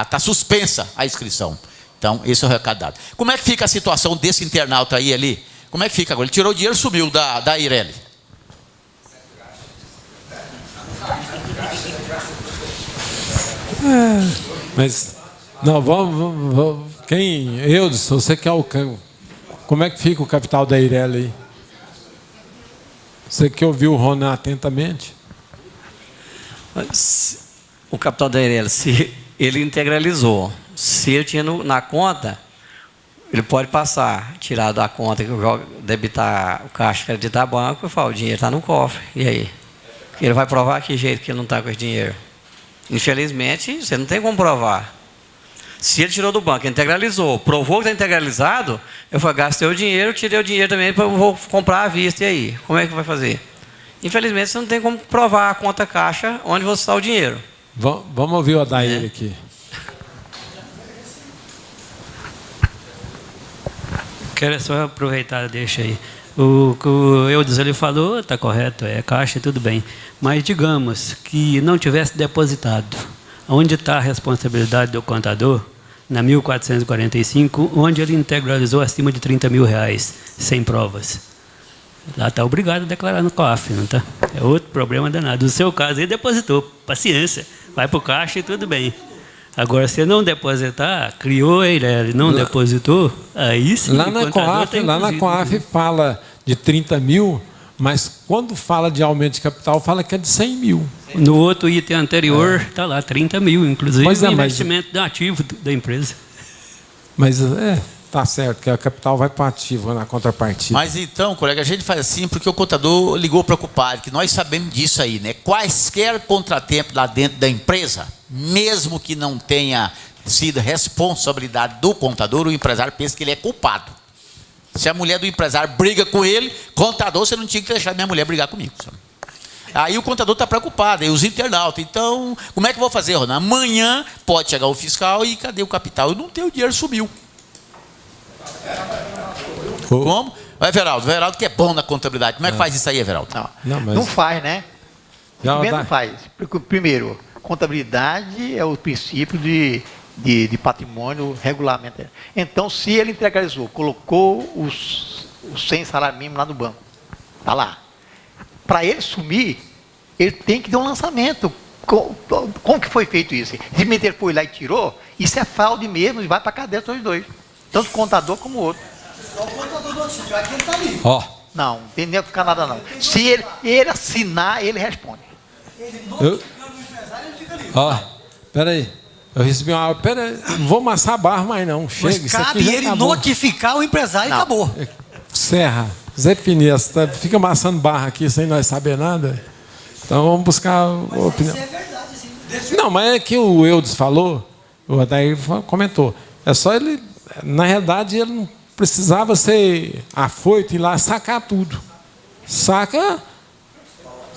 está suspensa a inscrição. Então, esse é o recado dado. Como é que fica a situação desse internauta aí ali? Como é que fica agora? Ele tirou o dinheiro e sumiu da Eireli. Mas, não, vamos Eudes, você quer o como é que fica o capital da Eireli aí? Você que ouviu o Ronan atentamente? O capital da Eireli, se ele integralizou, se ele tinha na conta, ele pode passar, tirar da conta, debitar o caixa, acreditar banco, e falar, o dinheiro está no cofre, e aí? Ele vai provar que jeito que ele não está com esse dinheiro? Infelizmente, você não tem como provar. Se ele tirou do banco, integralizou, provou que está integralizado, eu falei, gastei o dinheiro, tirei o dinheiro também, eu vou comprar à vista, e aí? Como é que vai fazer? Infelizmente, você não tem como provar a conta caixa onde você está o dinheiro. Vamos ouvir o Adair aqui. Quero só aproveitar, deixa aí. O que o Eudes ele falou, está correto, é caixa, tudo bem. Mas digamos que não tivesse depositado. Onde está a responsabilidade do contador? Na 1445, onde ele integralizou acima de 30 mil reais, sem provas. Lá está obrigado a declarar no COAF, não está? É outro problema danado. No seu caso, ele depositou, paciência, vai para o caixa e tudo bem. Agora, se não depositar, criou ele não depositou, aí sim. Lá na COAF fala de 30 mil, mas quando fala de aumento de capital, fala que é de 100 mil. No outro item anterior, está lá, 30 mil, inclusive o investimento do ativo da empresa. Mas tá certo, que a capital vai para o ativo na contrapartida. Mas então, colega, a gente faz assim porque o contador ligou preocupado, que nós sabemos disso aí, né? Quaisquer contratempos lá dentro da empresa, mesmo que não tenha sido responsabilidade do contador, o empresário pensa que ele é culpado. Se a mulher do empresário briga com ele, contador, você não tinha que deixar minha mulher brigar comigo. Sabe? Aí o contador está preocupado, aí os internautas. Então, como é que eu vou fazer, Ronan? Amanhã pode chegar o fiscal e cadê o capital? Eu não tenho, o dinheiro sumiu. Como? O Everaldo que é bom na contabilidade. Como é que faz isso aí, Everaldo? Não faz, né? Primeiro não faz. Primeiro, contabilidade é o princípio de de patrimônio, regulamento. Então, se ele integralizou, colocou os 100 salários mínimos lá no banco, está lá. Para ele sumir, ele tem que dar um lançamento. Como que foi feito isso? Simplesmente ele foi lá e tirou, isso é fraude mesmo, e vai para a cadeia os dois. Tanto o contador como o outro. Só o contador do outro, aqui ele está ali. Ó. Não, não tem nem que ficar nada não. Se ele assinar, ele responde. Ó, peraí. Eu recebi uma. Peraí, não vou amassar barro mais não. Chega, Mas cabe ele notificar o empresário e acabou. Serra, Zé Finias, fica amassando barro aqui sem nós saber nada. Então vamos buscar a opinião. Isso é verdade, sim. Não, mas é que o Eudes falou, o Adair comentou. É só ele. Na realidade, ele não precisava ser afoito e ir lá sacar tudo. Saca.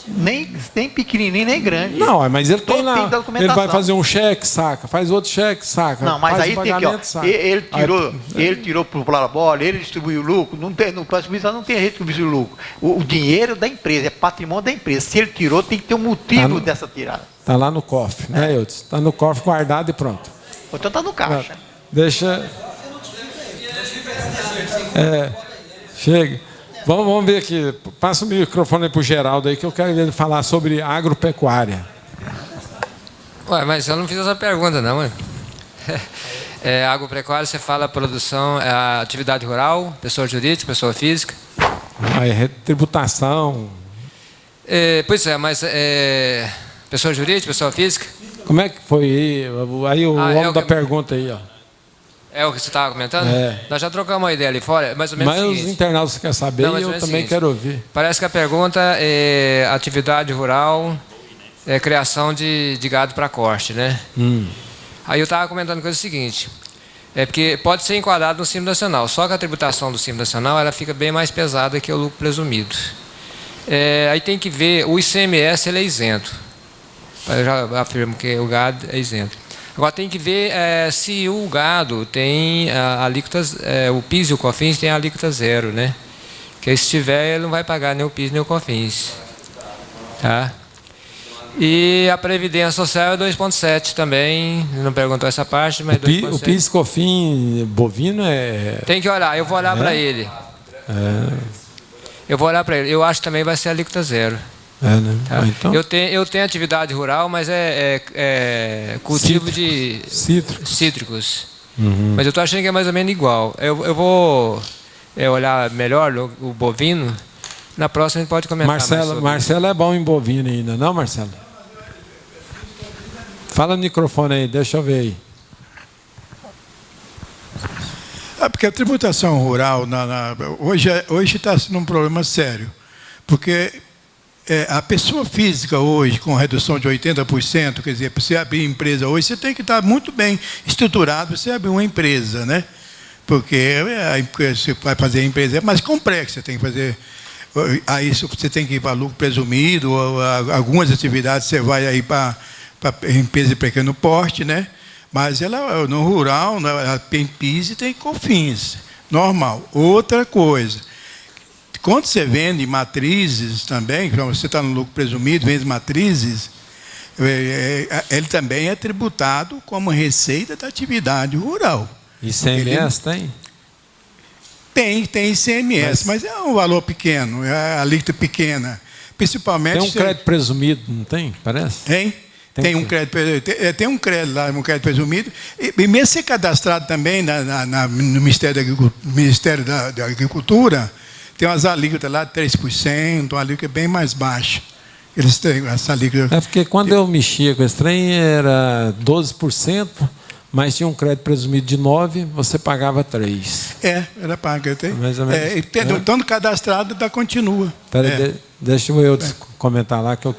Nem pequenininho, nem grande. Não, mas ele tem lá. Ele vai fazer um cheque, saca. Faz outro cheque, saca. Não, mas faz aí tem que, ó, saca. ele tirou para a bola, ele distribuiu o lucro. Não tem, no não tem jeito de distribuir o lucro. O dinheiro da empresa, é patrimônio da empresa. Se ele tirou, tem que ter um motivo dessa tirada. Está lá no cofre, né, Eudes? Está no cofre guardado e pronto. Então está no caixa. Deixa. Chega. Vamos ver aqui. Passa o microfone para o Geraldo aí, que eu quero ele falar sobre agropecuária. Ué, mas eu não fiz essa pergunta, não, ué. Agropecuária, você fala produção, atividade rural, pessoa jurídica, pessoa física? Tributação. Pois é, mas pessoa jurídica, pessoa física? Como é que foi aí o homem da pergunta aí, ó. É o que você estava comentando? É. Nós já trocamos uma ideia ali fora, mais ou menos. Mas os internautas querem saber e eu também quero ouvir. Parece que a pergunta é atividade rural, criação de gado para corte, né? Aí eu estava comentando coisa seguinte, porque pode ser enquadrado no Simples Nacional, só que a tributação do Simples Nacional ela fica bem mais pesada que o lucro presumido. Aí tem que ver, o ICMS ele é isento. Eu já afirmo que o gado é isento. Agora tem que ver se o gado tem alíquotas, o PIS e o COFINS tem alíquota zero, né? Que se tiver, ele não vai pagar nem o PIS nem o COFINS. Tá? E a Previdência Social é 2,7 também, não perguntou essa parte, mas 2,7. O PIS, COFINS bovino é... Tem que olhar, eu vou olhar para ele. Eu vou olhar para ele, eu acho que também vai ser alíquota zero. Né? Tá? Então... Eu tenho atividade rural, mas é cultivo de cítricos. Mas eu estou achando que é mais ou menos igual. Eu vou olhar melhor o bovino. Na próxima a gente pode comentar Marcelo é bom em bovino ainda, não, Marcelo? Fala no microfone aí, deixa eu ver aí. Porque a tributação rural hoje está sendo um problema sério. Porque a pessoa física hoje, com redução de 80%, quer dizer, para você abrir empresa hoje, você tem que estar muito bem estruturado para você abrir uma empresa, né? Porque você vai fazer a empresa é mais complexa, você tem que fazer... Aí você tem que ir para lucro presumido, ou algumas atividades você vai aí para empresa de pequeno porte, né? Mas ela, no rural, ela tem PIS e tem COFINS, normal. Outra coisa... Quando você vende matrizes também, você está no lucro presumido, vende matrizes, ele também é tributado como receita da atividade rural. ICMS tem? Tem ICMS, mas é um valor pequeno, é a alíquota pequena. Principalmente... Tem um crédito presumido, não tem? Parece? Tem um crédito lá, um crédito presumido. E mesmo ser cadastrado também no Ministério da Agricultura, tem umas alíquotas lá de 3%, uma alíquota bem mais baixa. Eles têm essa alíquota. Porque quando eu mexia com esse trem era 12%, mas tinha um crédito presumido de 9%, você pagava 3%. Era paga. Mais ou menos. Estando cadastrado, continua. Deixa eu comentar lá que eu...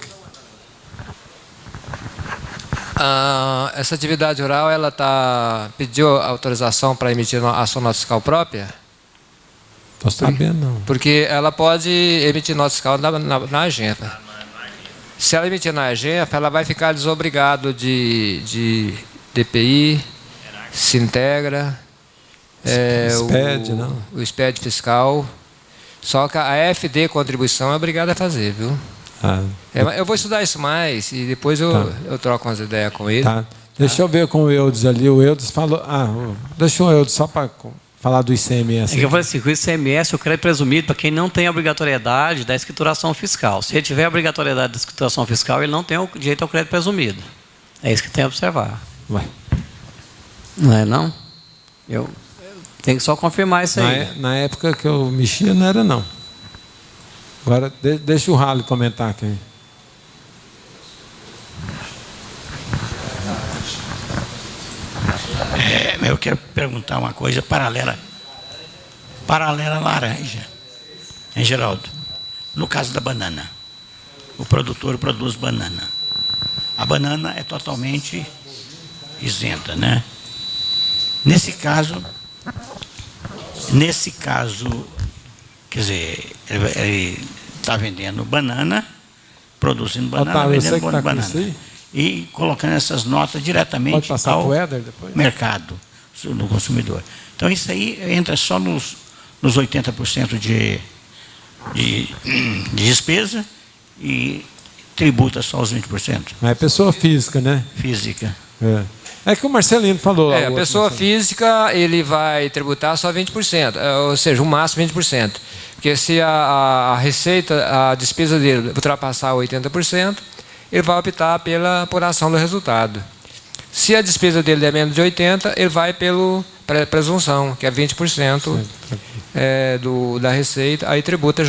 Essa atividade rural, ela pediu autorização para emitir a sua nota fiscal própria? Estou sabendo, não. Porque ela pode emitir nota fiscal na agência. Se ela emitir na agência, ela vai ficar desobrigado de DPI, Sintegra, o SPED fiscal. Só que a FD contribuição é obrigada a fazer, viu? Eu vou estudar isso mais e depois eu troco umas ideias com ele. Deixa eu ver com o Eudes ali. O Eudes falou... deixa o Eudes só para falar do ICMS. É que eu falei assim, o ICMS é o crédito presumido para quem não tem a obrigatoriedade da escrituração fiscal. Se ele tiver a obrigatoriedade da escrituração fiscal, ele não tem o direito ao crédito presumido. É isso que tem a observar. Ué. Não é não? Eu tenho que só confirmar isso aí. Na época que eu mexia, não era não. Agora, deixa o Ralo comentar aqui. Eu quero perguntar uma coisa paralela à laranja, hein, Geraldo? No caso da banana, o produtor produz banana. A banana é totalmente isenta, né? Nesse caso, quer dizer, ele está vendendo banana, produzindo banana, vendendo banana. E colocando essas notas diretamente ao mercado, no consumidor. Então, isso aí entra só nos 80% de despesa e tributa só os 20%. É pessoa física, né? Física. É que o Marcelino falou. A pessoa física, ele vai tributar só 20%, ou seja, o máximo 20%. Porque se a receita, a despesa dele ultrapassar 80%, ele vai optar pela apuração do resultado. Se a despesa dele é menos de 80%, ele vai pela presunção, que é 20% da receita, aí tributa,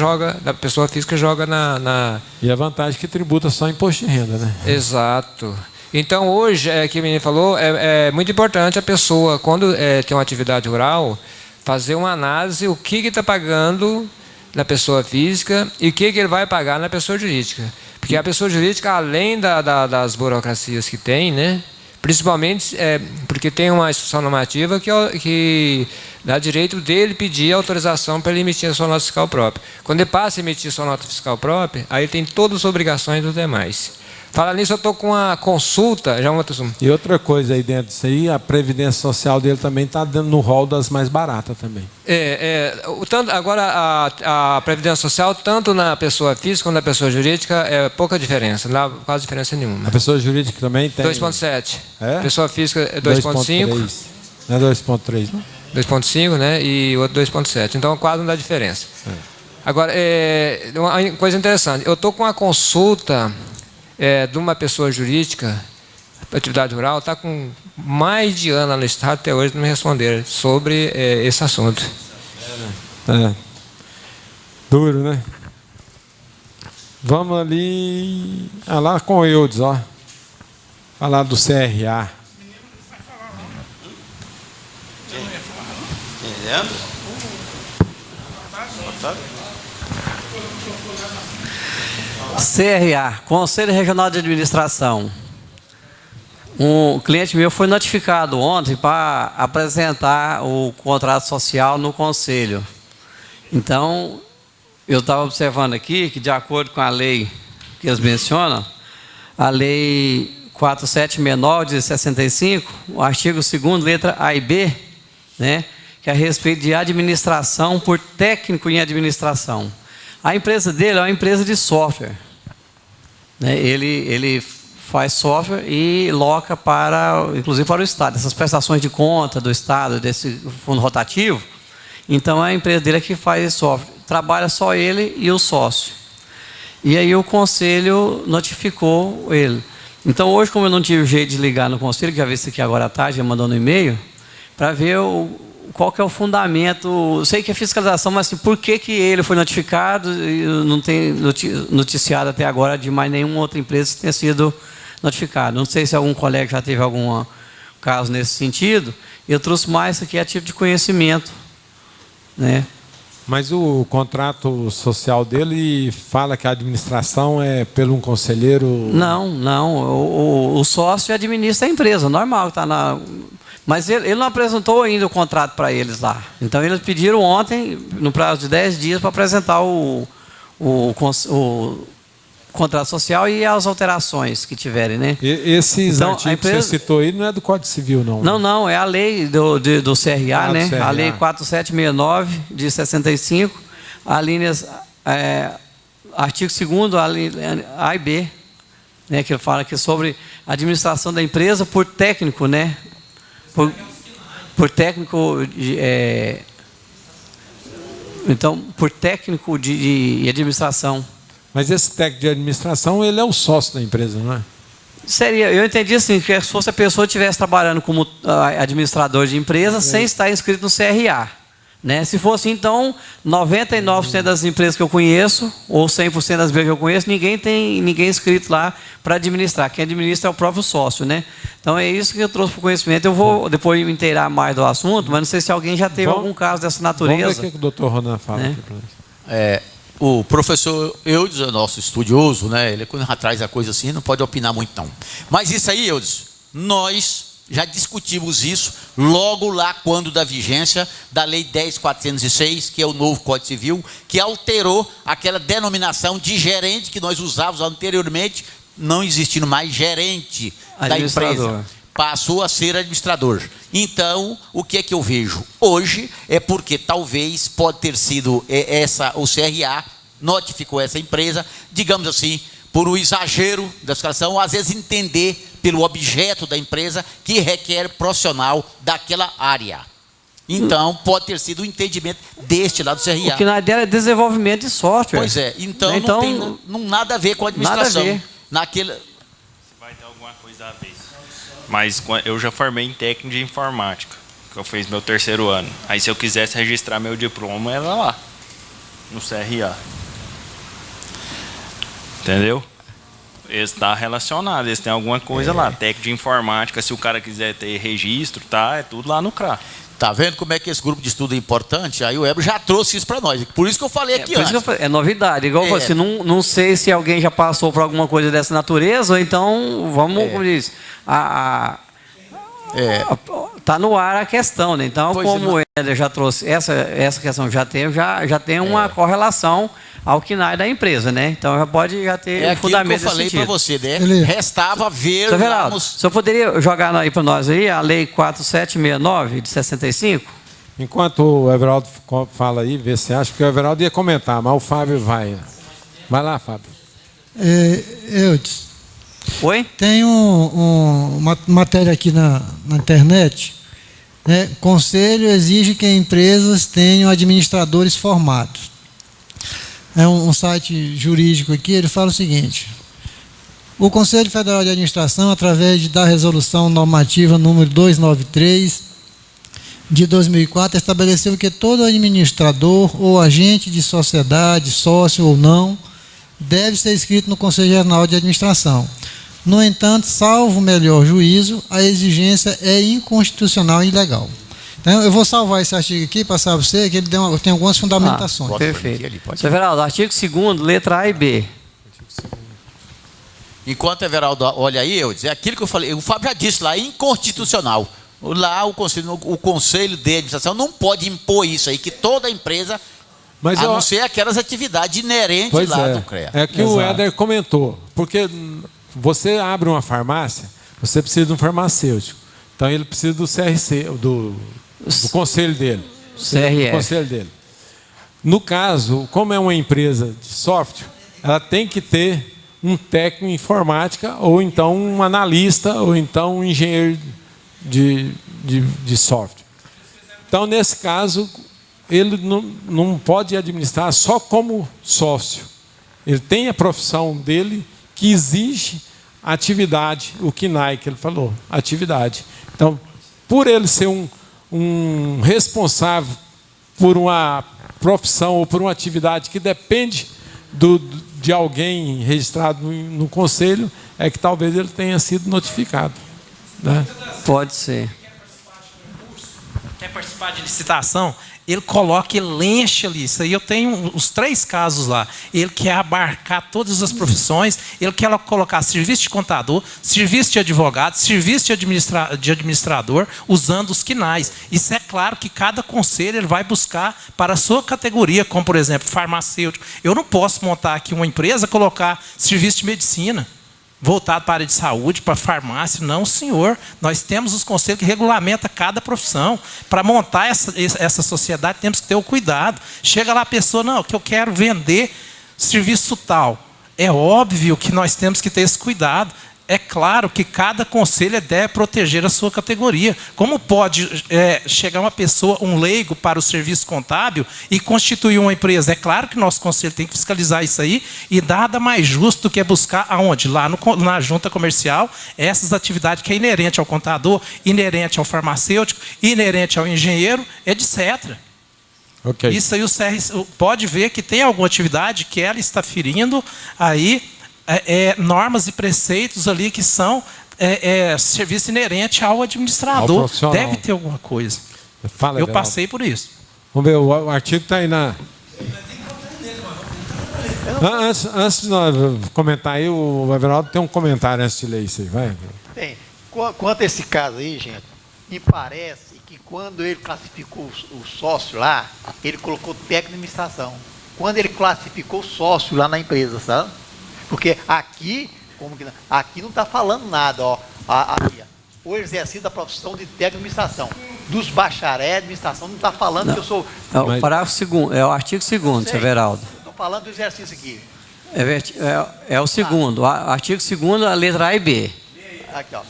a pessoa física joga na... E a vantagem é que tributa só imposto de renda, né? Exato. Então, hoje, que o menino falou, é muito importante a pessoa, quando tem uma atividade rural, fazer uma análise o que está pagando na pessoa física e o que ele vai pagar na pessoa jurídica. Porque a pessoa jurídica, além das burocracias que tem, né, principalmente porque tem uma instrução normativa que dá direito dele pedir autorização para ele emitir a sua nota fiscal própria. Quando ele passa a emitir a sua nota fiscal própria, aí ele tem todas as obrigações dos demais. Fala nisso, eu estou com uma consulta. E outra coisa aí dentro disso aí, a previdência social dele também está dando no rol das mais baratas também. Agora, a previdência social, tanto na pessoa física quanto na pessoa jurídica, é pouca diferença, não há quase diferença nenhuma. A pessoa jurídica também tem... 2,7. Pessoa física é 2,5. Não é 2,3, não? 2,5, né? E o outro 2,7. Então, quase não dá diferença. Agora, uma coisa interessante. Eu estou com uma consulta... de uma pessoa jurídica, atividade rural, está com mais de ano no Estado, até hoje não me responderam sobre esse assunto. Duro, né? Vamos ali... lá com o Eudes, ó. Falar do CRA. CRA, Conselho Regional de Administração. Um cliente meu foi notificado ontem para apresentar o contrato social no Conselho. Então, eu estava observando aqui que, de acordo com a lei que eles mencionam, a Lei 4769 de 65, o artigo 2º, letra A e B, né, que é a respeito de administração por técnico em administração. A empresa dele é uma empresa de software. Ele faz software e loca inclusive para o Estado, essas prestações de conta do Estado, desse fundo rotativo. Então, a empresa dele é que faz esse software. Trabalha só ele e o sócio. E aí o Conselho notificou ele. Então, hoje, como eu não tive jeito de ligar no Conselho, que já vi isso aqui agora à tarde, já mandou no e-mail, para ver qual que é o fundamento. Eu sei que é fiscalização, mas assim, por que ele foi notificado e não tem noticiado até agora de mais nenhuma outra empresa que tenha sido notificada. Não sei se algum colega já teve algum caso nesse sentido. Eu trouxe mais isso aqui a tipo de conhecimento, né? Mas o contrato social dele fala que a administração é pelo um conselheiro... Não. O sócio administra a empresa, normal. Mas ele não apresentou ainda o contrato para eles lá. Então, eles pediram ontem, no prazo de 10 dias, para apresentar o contrato social e as alterações que tiverem, né? Esses artigos que você citou aí não é do Código Civil, não? Não, é a lei do CRA, né? CRA. A lei 4769 de 65, a linhas, artigo 2º, a linha A e B, né, que fala que sobre a administração da empresa por técnico, né? Por técnico então, por técnico de administração. Mas esse técnico de administração, ele é o sócio da empresa, não é? Seria, eu entendi assim, que se fosse a pessoa estivesse trabalhando como administrador de empresa sem estar inscrito no CRA. Né? Se fosse, então, 99% das empresas que eu conheço, ou 100% das empresas que eu conheço, ninguém tem ninguém inscrito lá para administrar. Quem administra é o próprio sócio. Né? Então, é isso que eu trouxe para o conhecimento. Eu vou depois me inteirar mais do assunto, mas não sei se alguém já teve algum caso dessa natureza. Vamos ver o que o doutor Ronan fala aqui para nós. O professor Eudes é nosso estudioso, né? Ele, quando traz a coisa assim, não pode opinar muito, não. Mas isso aí, Eudes, nós já discutimos isso logo lá quando da vigência da Lei 10.406, que é o novo Código Civil, que alterou aquela denominação de gerente que nós usávamos anteriormente, não existindo mais gerente da empresa. Passou a ser administrador. Então, o que é que eu vejo? Hoje é porque talvez pode ter sido o CRA notificou essa empresa, digamos assim, por um exagero da fiscalização, às vezes entender pelo objeto da empresa que requer profissional daquela área. Então, pode ter sido o entendimento deste lado do CRA. O que na ideia é desenvolvimento de software. Pois é, então não tem nada a ver com a administração. Nada a ver. Naquele... Vai ter alguma coisa a ver. Mas eu já formei em técnico de informática, que eu fiz meu 3º ano. Aí se eu quisesse registrar meu diploma, era lá, no CRA. Entendeu? Eles estão relacionados, eles têm alguma coisa lá. Técnico de informática, se o cara quiser ter registro, tá, é tudo lá no CRA. Tá vendo como é que esse grupo de estudo é importante? Aí o Ebro já trouxe isso para nós. Por isso que eu falei aqui antes. É novidade. Igual você, não sei se alguém já passou por alguma coisa dessa natureza, ou então, vamos, como diz, tá no ar a questão, né? Então, como o Éder já trouxe, essa questão já tem uma correlação ao KNAI da empresa, né? Então já pode ter um fundamento. Que eu falei para você, né? Restava ver. Sr. Everaldo, o senhor poderia jogar aí para nós aí a Lei 4769 de 65? Enquanto o Everaldo fala aí, vê se acha, porque o Everaldo ia comentar, mas o Fábio vai. Vai lá, Fábio. Eudes. Oi? Tem uma matéria aqui na internet. Né? Conselho exige que empresas tenham administradores formados. É um site jurídico aqui, ele fala o seguinte: o Conselho Federal de Administração, através da resolução normativa número 293 de 2004, estabeleceu que todo administrador ou agente de sociedade, sócio ou não, deve ser inscrito no Conselho Geral de Administração. No entanto, salvo o melhor juízo, a exigência é inconstitucional e ilegal. Então, eu vou salvar esse artigo aqui, passar para você, que ele tem algumas fundamentações. Perfeito. Sr. Everaldo, artigo 2º, letra A e B. Enquanto o Everaldo olha aí, eu dizer aquilo que eu falei, o Fábio já disse lá, é inconstitucional. Lá o conselho de administração não pode impor isso aí, que toda empresa, a não ser aquelas atividades inerentes lá do CREA. É que o Éder comentou, porque você abre uma farmácia, você precisa de um farmacêutico. Então ele precisa do CRC, do conselho dele. CRF. Do conselho dele. No caso, como é uma empresa de software, ela tem que ter um técnico em informática, ou então um analista, ou então um engenheiro de software. Então, nesse caso, ele não pode administrar só como sócio. Ele tem a profissão dele que exige atividade, o KNAI que ele falou, atividade. Então, por ele ser um responsável por uma profissão ou por uma atividade que depende de alguém registrado no conselho, é que talvez ele tenha sido notificado. Né? Pode ser. Quer participar de licitação? Ele coloca, ele enche ali. Isso aí eu tenho os 3 casos lá. Ele quer abarcar todas as profissões, ele quer colocar serviço de contador, serviço de advogado, serviço de administrador, usando os KNAIs. Isso é claro que cada conselho ele vai buscar para a sua categoria, como, por exemplo, farmacêutico. Eu não posso montar aqui uma empresa, colocar serviço de medicina, voltado para a área de saúde, para a farmácia. Não, senhor. Nós temos os conselhos que regulamentam cada profissão. Para montar essa sociedade, temos que ter o cuidado. Chega lá a pessoa, não, que eu quero vender serviço tal. é óbvio que nós temos que ter esse cuidado. É claro que cada conselho deve proteger a sua categoria. Como pode chegar uma pessoa, um leigo, para o serviço contábil e constituir uma empresa? É claro que nosso conselho tem que fiscalizar isso aí e nada mais justo que é buscar aonde? Lá na junta comercial, essas atividades que é inerente ao contador, inerente ao farmacêutico, inerente ao engenheiro, etc. Okay. Isso aí o CR pode ver que tem alguma atividade que ela está ferindo aí normas e preceitos ali que são serviço inerente ao administrador. Deve ter alguma coisa. Fala, eu passei por isso. Vamos ver, o artigo está aí na... Antes de nós comentar aí, o Everaldo tem um comentário antes de ler isso aí. Vai. Bem, quanto a esse caso aí, gente, me parece que quando ele classificou o sócio lá, ele colocou técnico de administração. Quando ele classificou o sócio lá na empresa, sabe? Porque aqui não está falando nada, ó. Aqui, ó, o exercício da profissão de técnico de administração. Dos bacharéis de administração, não está falando que eu sou... O parágrafo segundo, é o artigo 2º, Everaldo. Estou falando do exercício aqui. É o segundo, artigo 2º, a letra A e B. Aqui, ó.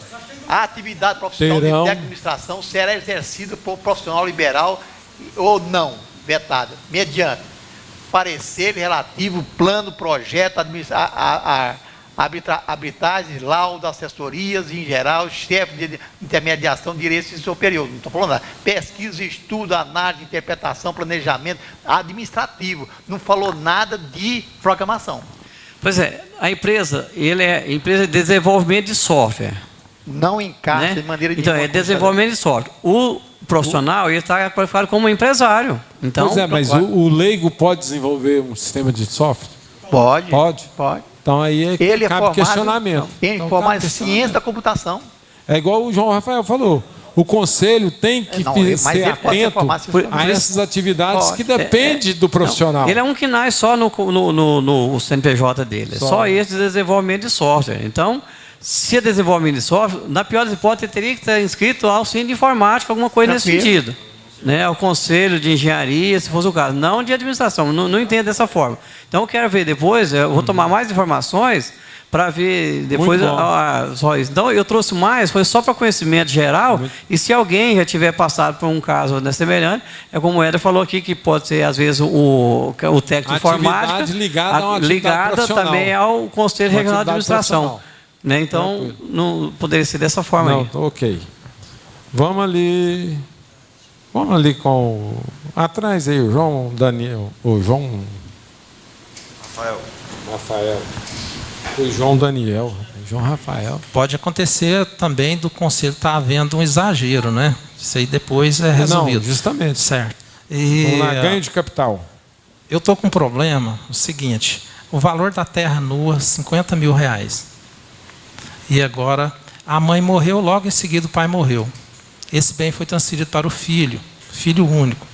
A atividade profissional de técnico de administração será exercida por profissional liberal ou não, vetado, mediante parecer relativo, plano, projeto, arbitragem, laudo, assessorias, em geral, chefe de intermediação, direito superior. Não estou falando nada. Pesquisa, estudo, análise, interpretação, planejamento administrativo. Não falou nada de programação. Pois é, a empresa, é empresa de desenvolvimento de software. Não encaixa de maneira de... Então, é desenvolvimento de software. O profissional ele está qualificado como empresário. Então, pois é, mas o leigo pode desenvolver um sistema de software? Pode. Pode? Pode. Então aí ele cabe questionamento. Tem que formar ciência da computação. É igual o João Rafael falou. O conselho tem que ser atento a essas atividades que dependem do profissional. Ele é um que nasce só no CNPJ dele. Só esse desenvolvimento de software. Então, se é desenvolvimento de software, na pior das hipóteses, teria que estar inscrito ao Cine de Informática, alguma coisa nesse sentido. Né, o conselho de engenharia, se fosse o caso, não de administração, não entendo dessa forma. Então eu quero ver depois, eu vou tomar mais informações para ver depois só isso. Então eu trouxe mais, foi só para conhecimento geral, e se alguém já tiver passado por um caso semelhante, é como o Éder falou aqui, que pode ser às vezes o técnico de informática ligada também ao Conselho Regional de Administração. Né, então não poderia ser dessa forma. Não, ok. Vamos ali com atrás aí, o João Daniel, o João Rafael, o João Daniel, João Rafael. Pode acontecer também do conselho estar havendo um exagero, né? Isso aí depois é resolvido. Não, justamente. Certo. E ganho de capital. Eu estou com um problema, o seguinte, o valor da terra nua, R$50 mil. E agora a mãe morreu, logo em seguida o pai morreu. Esse bem foi transferido para o filho único.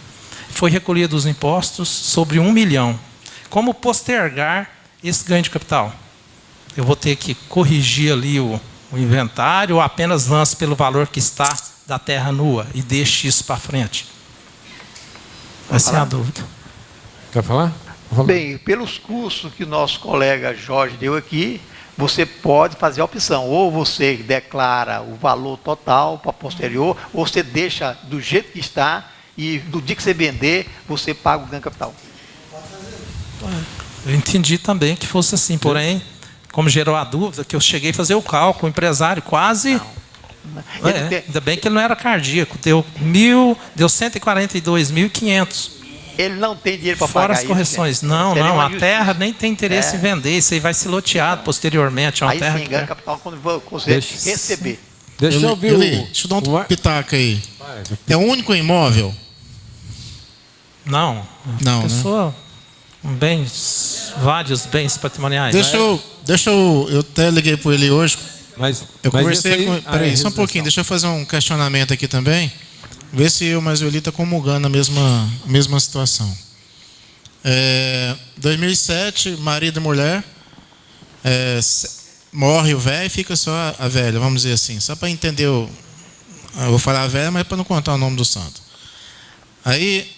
Foi recolhido os impostos sobre R$1 milhão. Como postergar esse ganho de capital? Eu vou ter que corrigir ali o inventário ou apenas lance pelo valor que está da terra nua e deixe isso para frente? Essa é a dúvida. Quer falar? Bem, pelos cursos que o nosso colega Jorge deu aqui, você pode fazer a opção, ou você declara o valor total para posterior, ou você deixa do jeito que está e do dia que você vender, você paga o ganho capital. Eu entendi também que fosse assim, porém, como gerou a dúvida, que eu cheguei a fazer o cálculo, o empresário quase... ainda bem que ele não era cardíaco, deu 142.500. Ele não tem dinheiro para pagar fora as correções. Isso, não, a terra nem tem interesse em vender. Isso aí vai ser loteado posteriormente. É uma aí terra sim, ganha capital quando você receber. Deixa eu ver deixa eu dar um pitaco aí. É o único imóvel? Não. Não, pessoa, vários bens patrimoniais. Deixa eu até liguei para ele hoje. Eu conversei aí, com... Peraí, só um pouquinho. Deixa eu fazer um questionamento aqui também. Ver se eu, mas o Eli está comungando a mesma situação. 2007, marido e mulher, morre o velho e fica só a velha, vamos dizer assim. Só para entender, eu vou falar a velha, mas para não contar o nome do santo. Aí,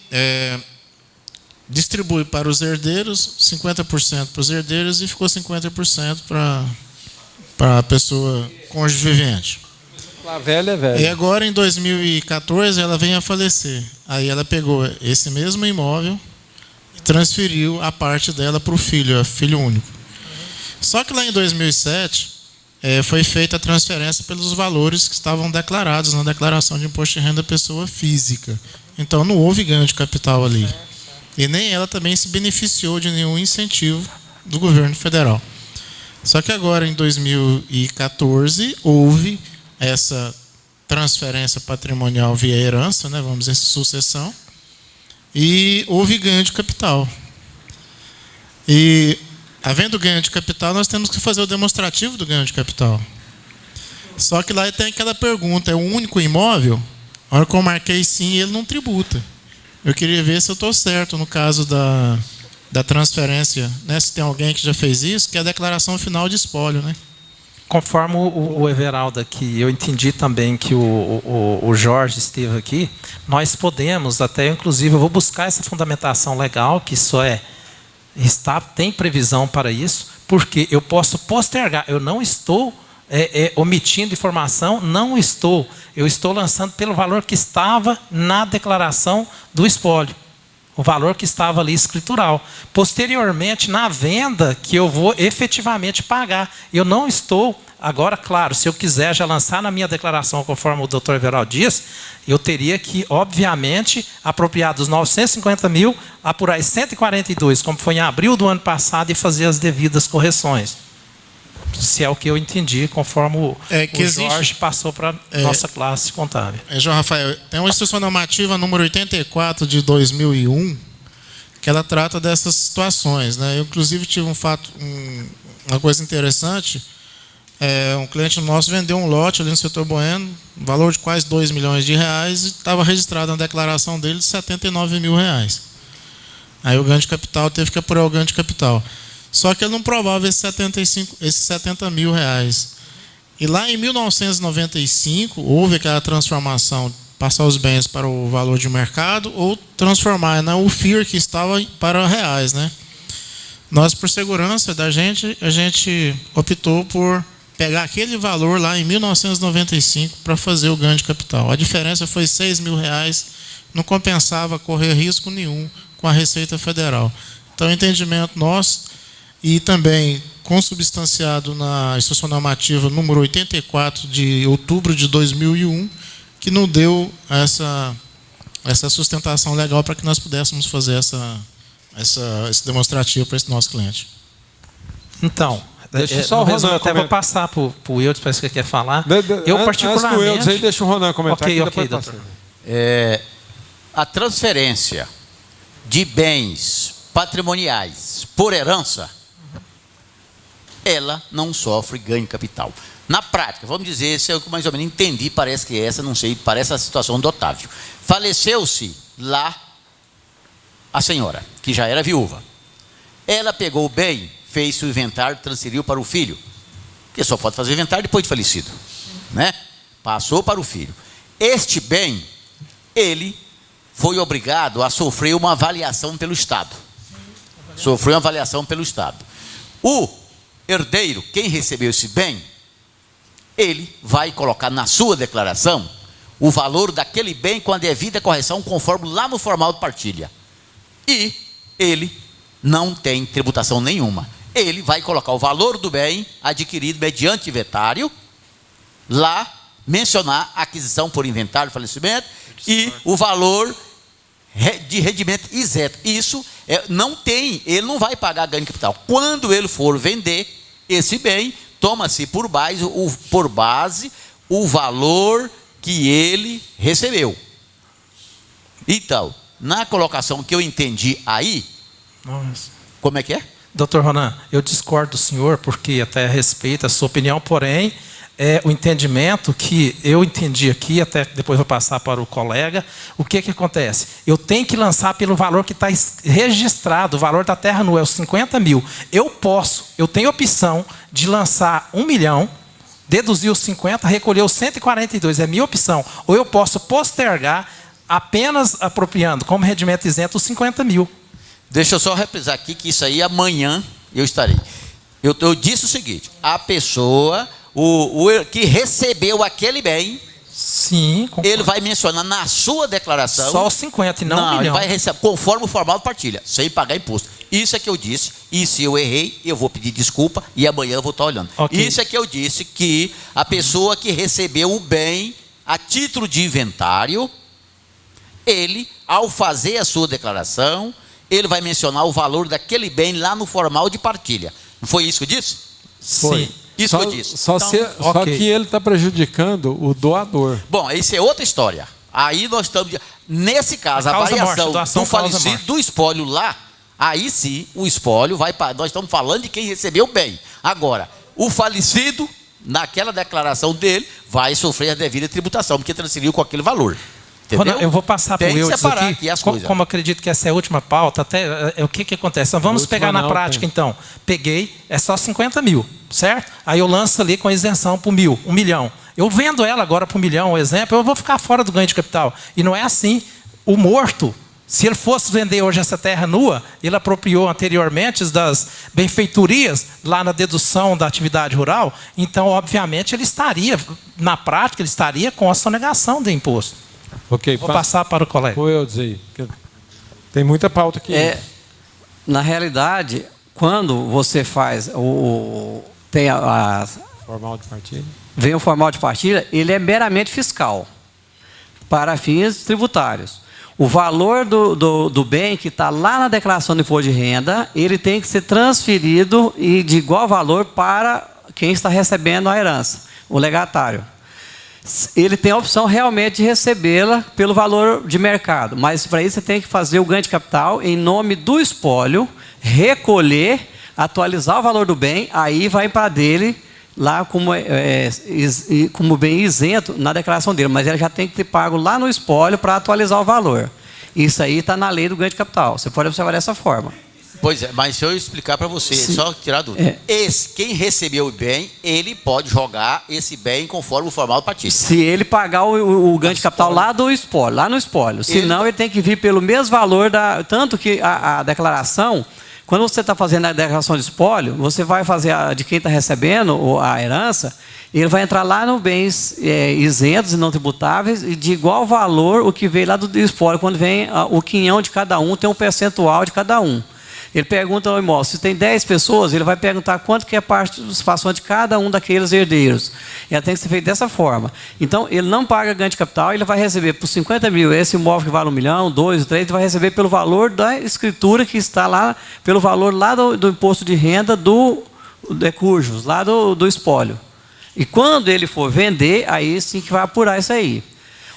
distribui para os herdeiros, 50% para os herdeiros e ficou 50% para a pessoa cônjuge vivente. A velha é velha. E agora, em 2014, ela vem a falecer. Aí ela pegou esse mesmo imóvel e transferiu a parte dela para o filho, filho único. Só que lá em 2007, foi feita a transferência pelos valores que estavam declarados na declaração de imposto de renda da pessoa física. Então, não houve ganho de capital ali. E nem ela também se beneficiou de nenhum incentivo do governo federal. Só que agora, em 2014, houve essa transferência patrimonial via herança, né, vamos dizer, sucessão, e houve ganho de capital. E, havendo ganho de capital, nós temos que fazer o demonstrativo do ganho de capital. Só que lá tem aquela pergunta, é o único imóvel? A hora que eu marquei sim, ele não tributa. Eu queria ver se eu estou certo no caso da transferência, né, se tem alguém que já fez isso, que é a declaração final de espólio, né? Conforme o Everaldo aqui, eu entendi também que o Jorge esteve aqui, nós podemos, até inclusive, eu vou buscar essa fundamentação legal, que isso tem previsão para isso, porque eu posso postergar, eu não estou omitindo informação, eu estou lançando pelo valor que estava na declaração do espólio. O valor que estava ali escritural. Posteriormente, na venda, que eu vou efetivamente pagar. Eu não estou, agora, claro, se eu quiser já lançar na minha declaração, conforme o doutor Everaldo diz, eu teria que, obviamente, apropriar dos 950 mil, apurar 142, como foi em abril do ano passado, e fazer as devidas correções. Se é o que eu entendi, conforme o Jorge passou para a nossa classe contábil. João Rafael, tem uma instrução normativa número 84 de 2001, que ela trata dessas situações, né? Eu, inclusive, tive uma coisa interessante. Um cliente nosso vendeu um lote ali no setor Bueno, valor de quase 2 milhões de reais, e estava registrado na declaração dele de 79 mil reais. Aí o ganho de capital teve que apurar o ganho de capital. Só que ele não provava esses 70 mil reais. E lá em 1995, houve aquela transformação, passar os bens para o valor de mercado ou transformar o FIR que estava para reais, né? Nós, por segurança da gente, a gente optou por pegar aquele valor lá em 1995 para fazer o ganho de capital. A diferença foi 6 mil reais, não compensava correr risco nenhum com a Receita Federal. Então, o entendimento nosso, e também consubstanciado na instrução normativa número 84 de outubro de 2001, que nos deu essa sustentação legal para que nós pudéssemos fazer esse demonstrativo para esse nosso cliente. Então, só o resumo, até vou passar para o Eudes, parece que ele quer falar. Eu particularmente... Antes do Eudes, aí deixa o Ronan comentar. Ok, doutor. A transferência de bens patrimoniais por herança, ela não sofre ganho de capital. Na prática, vamos dizer, se eu mais ou menos entendi, parece que essa, não sei, parece a situação do Otávio. Faleceu-se lá a senhora, que já era viúva. Ela pegou o bem, fez o inventário, transferiu para o filho, que só pode fazer inventário depois de falecido, né? Passou para o filho. Este bem, ele foi obrigado a sofrer uma avaliação pelo Estado. Sofreu uma avaliação pelo Estado. O herdeiro, quem recebeu esse bem, ele vai colocar na sua declaração o valor daquele bem com a devida correção, conforme lá no formal de partilha. E ele não tem tributação nenhuma. Ele vai colocar o valor do bem adquirido mediante inventário, lá mencionar a aquisição por inventário, falecimento, e o valor de rendimento isento. Isso ele não vai pagar ganho de capital. Quando ele for vender esse bem, toma-se por base o valor que ele recebeu. Então, na colocação que eu entendi aí, como é que é? Doutor Ronan, eu discordo do senhor, porque até respeito a sua opinião, porém, o entendimento que eu entendi aqui, até depois vou passar para o colega, o que acontece? Eu tenho que lançar pelo valor que está registrado, o valor da terra nua é os 50 mil. Eu tenho opção de lançar 1 milhão, deduzir os 50, recolher os 142, é minha opção. Ou eu posso postergar apenas apropriando como rendimento isento os 50 mil. Deixa eu só reprisar aqui que isso aí amanhã eu estarei. Eu disse o seguinte: a pessoa, o que recebeu aquele bem, sim, ele vai mencionar na sua declaração. Só os 50 e não 1 milhão. Ele vai receber conforme o formal de partilha, sem pagar imposto. Isso é que eu disse. E se eu errei, eu vou pedir desculpa e amanhã eu vou estar olhando. Okay. Isso é que eu disse, que a pessoa que recebeu o bem a título de inventário, ele, ao fazer a sua declaração, ele vai mencionar o valor daquele bem lá no formal de partilha. Não foi isso que eu disse? Foi. Sim. Isso que eu disse. Só que ele está prejudicando o doador. Bom, isso é outra história. Aí nós estamos... Nesse caso, a variação do falecido, do espólio lá, aí sim, o espólio vai para... Nós estamos falando de quem recebeu o bem. Agora, o falecido, naquela declaração dele, vai sofrer a devida tributação, porque transferiu com aquele valor. Entendeu? Eu vou passar para o Eudes aqui, as como acredito que essa é a última pauta, até o que acontece? Então, vamos pegar na prática, então. Peguei, é só 50 mil, certo? Aí eu lanço ali com isenção para 1 milhão. Eu vendo ela agora para 1 milhão, um exemplo, eu vou ficar fora do ganho de capital. E não é assim. O morto, se ele fosse vender hoje essa terra nua, ele apropriou anteriormente das benfeitorias lá na dedução da atividade rural, então, obviamente, ele estaria, na prática, ele estaria com a sonegação do imposto. Okay, vou passar para o colega. Vou eu dizer. Tem muita pauta aqui. Na realidade, quando você faz tem formal de partilha. Vem o formal de partilha, ele é meramente fiscal, para fins tributários. O valor do bem que está lá na declaração do imposto de renda, ele tem que ser transferido e de igual valor para quem está recebendo a herança, o legatário. Ele tem a opção realmente de recebê-la pelo valor de mercado, mas para isso você tem que fazer o ganho de capital em nome do espólio, recolher, atualizar o valor do bem, aí vai para dele lá como bem isento na declaração dele, mas ele já tem que ter pago lá no espólio para atualizar o valor. Isso aí está na lei do ganho de capital, você pode observar dessa forma. Pois é, mas se eu explicar para você, só tirar a dúvida. Quem recebeu o bem, ele pode jogar esse bem conforme o formal do partilha. Se ele pagar o ganho de capital lá do espólio, lá no espólio. Senão ele tem que vir pelo mesmo valor, tanto que a declaração, quando você está fazendo a declaração de espólio, você vai fazer de quem está recebendo a herança, ele vai entrar lá no bens isentos e não tributáveis, e de igual valor o que veio lá do espólio, quando vem o quinhão de cada um, tem um percentual de cada um. Ele pergunta ao imóvel, se tem 10 pessoas, ele vai perguntar quanto que é a participação de cada um daqueles herdeiros. Ela tem que ser feita dessa forma. Então, ele não paga ganho de capital, ele vai receber por 50 mil, esse imóvel que vale 1 milhão, 2, 3, ele vai receber pelo valor da escritura que está lá, pelo valor lá do imposto de renda do decursos, lá do espólio. E quando ele for vender, aí sim que vai apurar isso aí.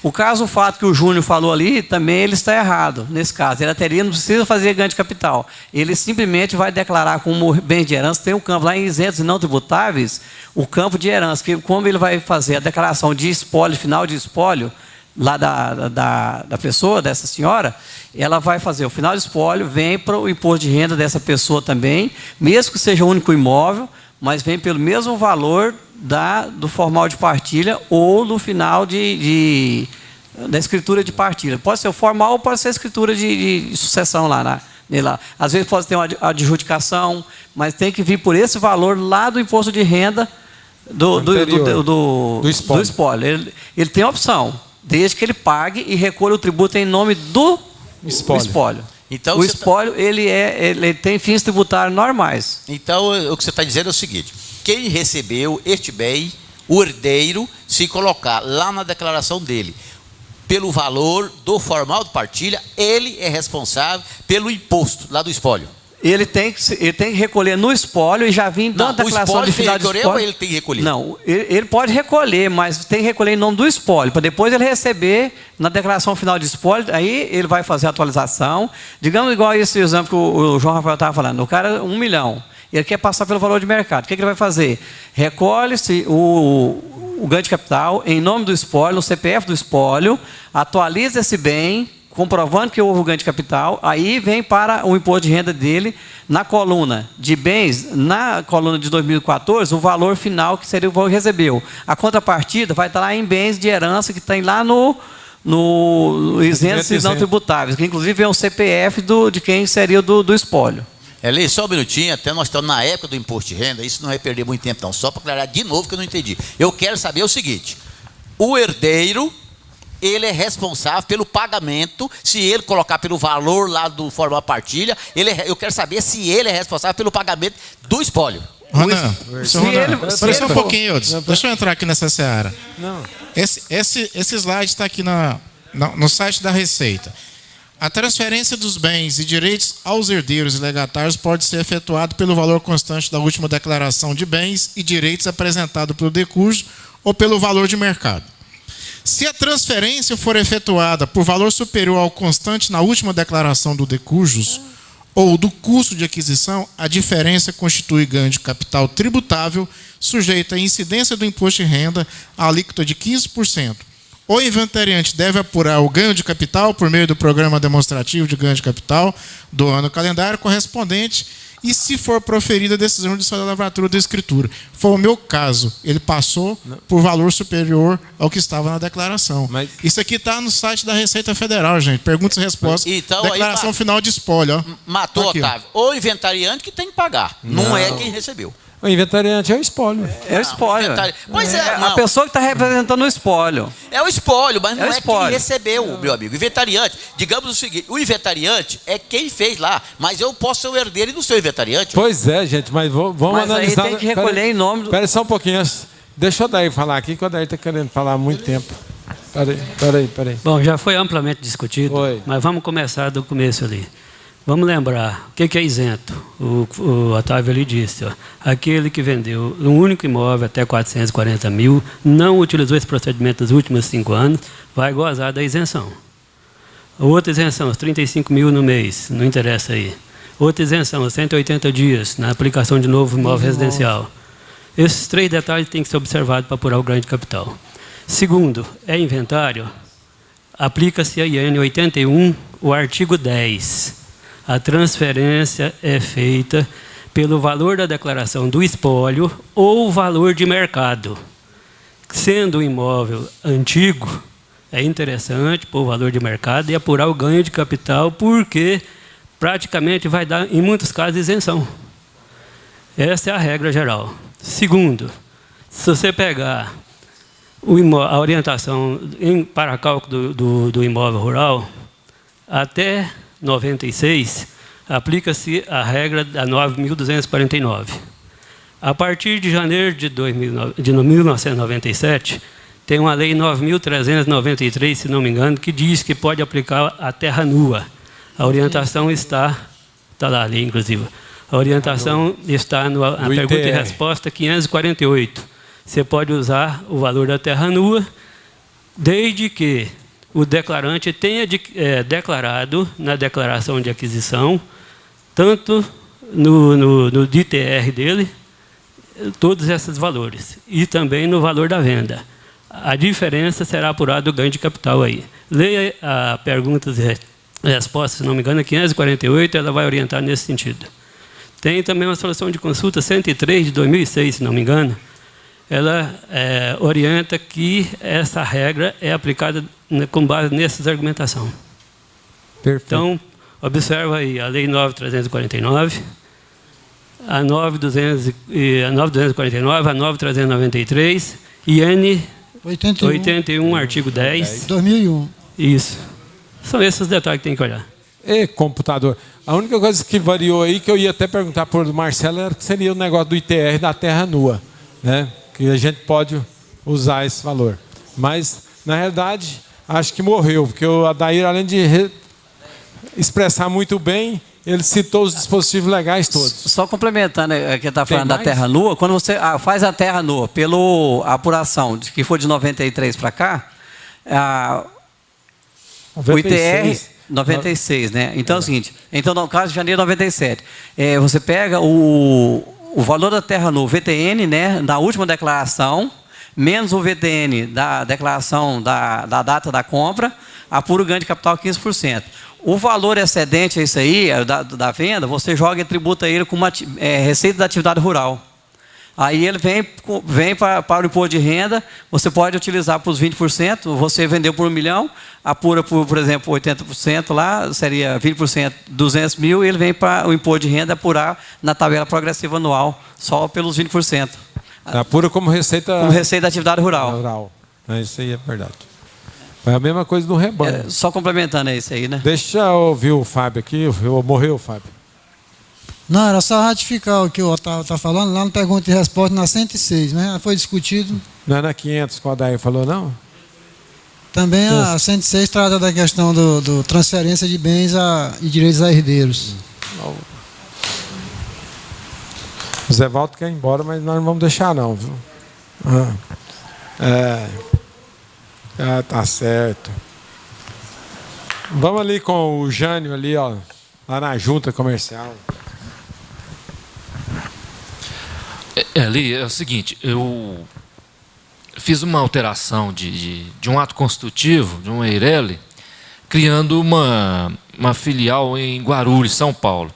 O fato que o Júnior falou ali, também ele está errado nesse caso. Ele não precisa fazer ganho de capital. Ele simplesmente vai declarar como bem de herança, tem um campo lá em isentos e não tributáveis, o campo de herança, que como ele vai fazer a declaração de espólio, final de espólio, lá da pessoa, dessa senhora, ela vai fazer o final de espólio, vem para o imposto de renda dessa pessoa também, mesmo que seja o único imóvel, mas vem pelo mesmo valor do formal de partilha ou do final da escritura de partilha. Pode ser o formal ou pode ser a escritura de sucessão lá. Às vezes pode ter uma adjudicação, mas tem que vir por esse valor lá do imposto de renda do espólio. Ele tem a opção, desde que ele pague e recolha o tributo em nome do espólio. Então, o espólio ele tem fins tributários normais. Então, o que você está dizendo é o seguinte: quem recebeu este bem, o herdeiro, se colocar lá na declaração dele, pelo valor do formal de partilha, ele é responsável pelo imposto lá do espólio. Ele tem que recolher no espólio e já vir na declaração de final de espólio. Ou ele tem que recolher? Não, ele pode recolher, mas tem que recolher em nome do espólio, para depois ele receber na declaração final de espólio, aí ele vai fazer a atualização. Digamos igual esse exemplo que o João Rafael estava falando, o cara 1 milhão, ele quer passar pelo valor de mercado. O que ele vai fazer? Recolhe-se o ganho de capital em nome do espólio, no CPF do espólio, atualiza esse bem, comprovando que houve o ganho de capital, aí vem para o imposto de renda dele, na coluna de bens, na coluna de 2014, o valor final que seria o valor que recebeu. A contrapartida vai estar lá em bens de herança, que tem lá no isentos e não tributáveis, que inclusive é um CPF de quem seria do espólio. Eli, só um minutinho, até nós estamos na época do imposto de renda, isso não vai perder muito tempo não, só para aclarar de novo que eu não entendi. Eu quero saber o seguinte, o herdeiro, ele é responsável pelo pagamento, se ele colocar pelo valor lá do forma partilha, eu quero saber se ele é responsável pelo pagamento do espólio. Ronan, espera só um pouquinho, Eudes. Deixa eu entrar aqui nessa seara. Não. Esse slide está aqui no site da Receita. A transferência dos bens e direitos aos herdeiros e legatários pode ser efetuado pelo valor constante da última declaração de bens e direitos apresentado pelo decurso ou pelo valor de mercado. Se a transferência for efetuada por valor superior ao constante na última declaração do decursus ou do custo de aquisição, a diferença constitui ganho de capital tributável sujeito à incidência do imposto de renda à alíquota de 15%. O inventariante deve apurar o ganho de capital por meio do programa demonstrativo de ganho de capital do ano calendário correspondente e, se for proferida a decisão de sua lavratura da escritura. Foi o meu caso. Ele passou por valor superior ao que estava na declaração. Isso aqui está no site da Receita Federal, gente. Perguntas e respostas. Então, declaração final de espólio. Ó. Matou, aqui, Otávio. O inventariante que tem que pagar. Não é quem recebeu. O inventariante é o espólio. É o espólio. Pois é, a pessoa que está representando o espólio. É o espólio, mas não é espólio. quem recebeu, meu amigo. O inventariante, digamos o seguinte, o inventariante é quem fez lá, mas eu posso ser o herdeiro e não ser o inventariante. Pois é, gente, mas vamos analisar. Aí tem que recolher em nome do... Espera só um pouquinho. Deixa o Odair falar aqui, que o Odair está querendo falar há muito tempo. Peraí. Bom, já foi amplamente discutido, mas vamos começar do começo ali. Vamos lembrar, o que é isento? O Otávio ali disse, ó, aquele que vendeu um único imóvel até 440 mil, não utilizou esse procedimento nos últimos 5 anos, vai gozar da isenção. Outra isenção, os 35 mil no mês, não interessa aí. Outra isenção, 180 dias na aplicação de novo imóvel residencial. Esses 3 detalhes têm que ser observados para apurar o ganho de capital. Segundo, é inventário, aplica-se a IN 81, o artigo 10. A transferência é feita pelo valor da declaração do espólio ou valor de mercado. Sendo o imóvel antigo, é interessante pôr o valor de mercado e apurar o ganho de capital, porque praticamente vai dar, em muitos casos, isenção. Essa é a regra geral. Segundo, se você pegar a orientação para cálculo do imóvel rural, até 96, aplica-se a regra da 9.249. A partir de janeiro de 1997, tem uma lei 9.393, se não me engano, que diz que pode aplicar a terra nua. A orientação está lá ali, inclusive. A orientação está na pergunta e resposta 548. Você pode usar o valor da terra nua, desde que o declarante tenha declarado na declaração de aquisição, tanto no ITR dele, todos esses valores, e também no valor da venda. A diferença será apurada do ganho de capital aí. Leia a perguntas e respostas, se não me engano, 548, ela vai orientar nesse sentido. Tem também uma solução de consulta 103 de 2006, se não me engano. Ela orienta que essa regra é aplicada com base nessa argumentação. Perfeito. Então, observa aí a Lei 9.349, a 9.249, a 9.393 e N 81, artigo 10. 2001. Isso. São esses detalhes que tem que olhar. E computador. A única coisa que variou aí, que eu ia até perguntar para o Marcelo, era que seria o negócio do ITR da terra nua, né? Que a gente pode usar esse valor. Mas, na realidade, acho que morreu, porque o Adair, além de expressar muito bem, ele citou os dispositivos legais todos. Só complementando que está falando da terra nua, quando você faz a terra nua pela apuração, que for de 93 para cá, o ITR 96, né? Então é o seguinte, então no caso de janeiro de 97, você pega o valor da terra no VTN, né, da última declaração, menos o VTN da declaração da data da compra, apura o ganho de capital 15%. O valor excedente a isso aí, da venda, você joga e tributa ele com uma receita da atividade rural. Aí ele vem para o imposto de renda, você pode utilizar para os 20%, você vendeu por 1 milhão, apura por exemplo, 80% lá, seria 20%, 200 mil, e ele vem para o imposto de renda apurar na tabela progressiva anual, só pelos 20%. Apura como receita... Como receita da atividade rural. Isso aí é verdade. É a mesma coisa do rebanho. Só complementando isso aí, né? Deixa eu ouvir o Fábio aqui. Morreu o Fábio. Não, era só ratificar o que o Otávio está falando, lá no pergunta e resposta na 106, né? Foi discutido. Não é na 500 que o Adair falou, não? Também a 106 trata da questão do transferência de bens e direitos a herdeiros. O Zé Valdo quer ir embora, mas nós não vamos deixar não, viu? Tá certo. Vamos ali com o Jânio ali, ó, lá na junta comercial. Ali é o seguinte, eu fiz uma alteração de um ato constitutivo, de um EIRELI, criando uma filial em Guarulhos, São Paulo.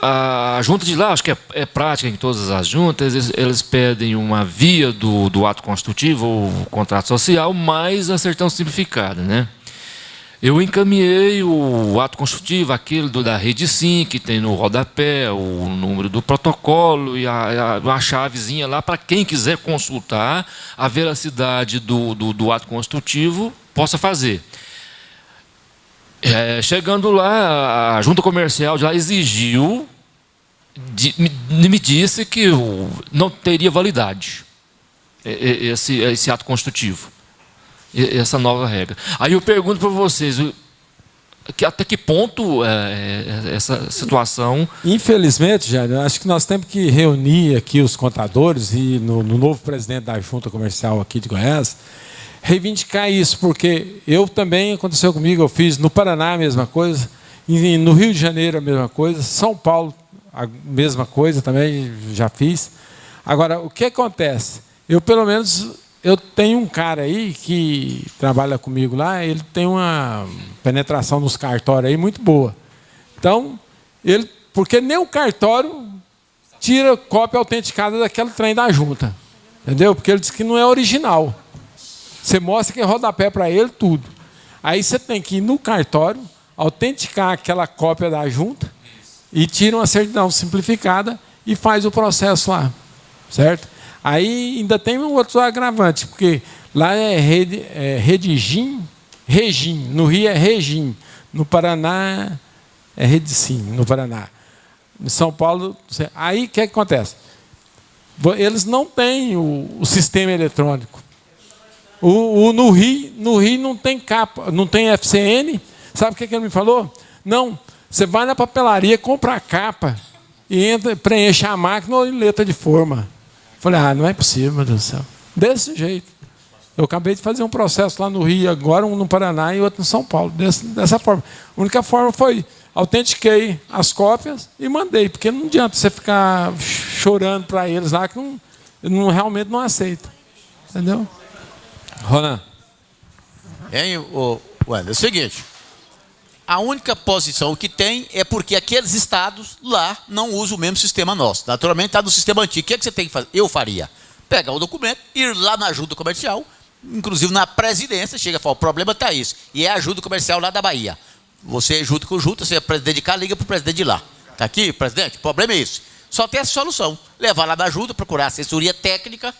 A junta de lá, acho que é prática em todas as juntas, eles pedem uma via do ato constitutivo ou contrato social, mais a certidão simplificada, né? Eu encaminhei o ato constitutivo, aquele da Rede Sim, que tem no rodapé o número do protocolo e a chavezinha lá para quem quiser consultar a veracidade do ato constitutivo, possa fazer. Chegando lá, a junta comercial de lá exigiu, me disse que não teria validade esse ato constitutivo, essa nova regra. Aí eu pergunto para vocês, até que ponto essa situação... Infelizmente, Jânio, acho que nós temos que reunir aqui os contadores e no novo presidente da junta comercial aqui de Goiás, reivindicar isso, porque eu também, aconteceu comigo, eu fiz no Paraná a mesma coisa, no Rio de Janeiro a mesma coisa, São Paulo a mesma coisa também, já fiz. Agora, o que acontece? Eu, pelo menos, eu tenho um cara aí que trabalha comigo lá, ele tem uma penetração nos cartórios aí muito boa. Então, porque nem o cartório tira cópia autenticada daquele trem da junta, entendeu? Porque ele diz que não é original. Você mostra que é rodapé para ele, tudo. Aí você tem que ir no cartório, autenticar aquela cópia da junta e tira uma certidão simplificada e faz o processo lá, certo? Aí ainda tem um outro agravante, porque lá é Redigim, Regim, no Rio é Regim, no Paraná é Redigim, no Paraná. Em São Paulo, aí o que acontece? Eles não têm o sistema eletrônico. No Rio não tem capa, não tem FCN. Sabe o que ele me falou? Não, você vai na papelaria, compra a capa e preenche a máquina ou em letra de forma. Falei, não é possível, meu Deus do céu. Desse jeito. Eu acabei de fazer um processo lá no Rio, agora um no Paraná e outro em São Paulo. Dessa forma. A única forma foi, autentiquei as cópias e mandei, porque não adianta você ficar chorando para eles lá, que realmente não aceita. Entendeu? Ronan. É o seguinte, a única posição que tem é porque aqueles estados lá não usam o mesmo sistema nosso. Naturalmente está no sistema antigo. O que você tem que fazer? Eu faria. Pegar o documento, ir lá na junta comercial, inclusive na presidência, chega e fala, o problema está isso. E é a junta comercial lá da Bahia. Você junta com junta, você é presidente de cá, liga para o presidente de lá. Está aqui, presidente? O problema é isso. Só tem essa solução. Levar lá na junta, procurar assessoria técnica,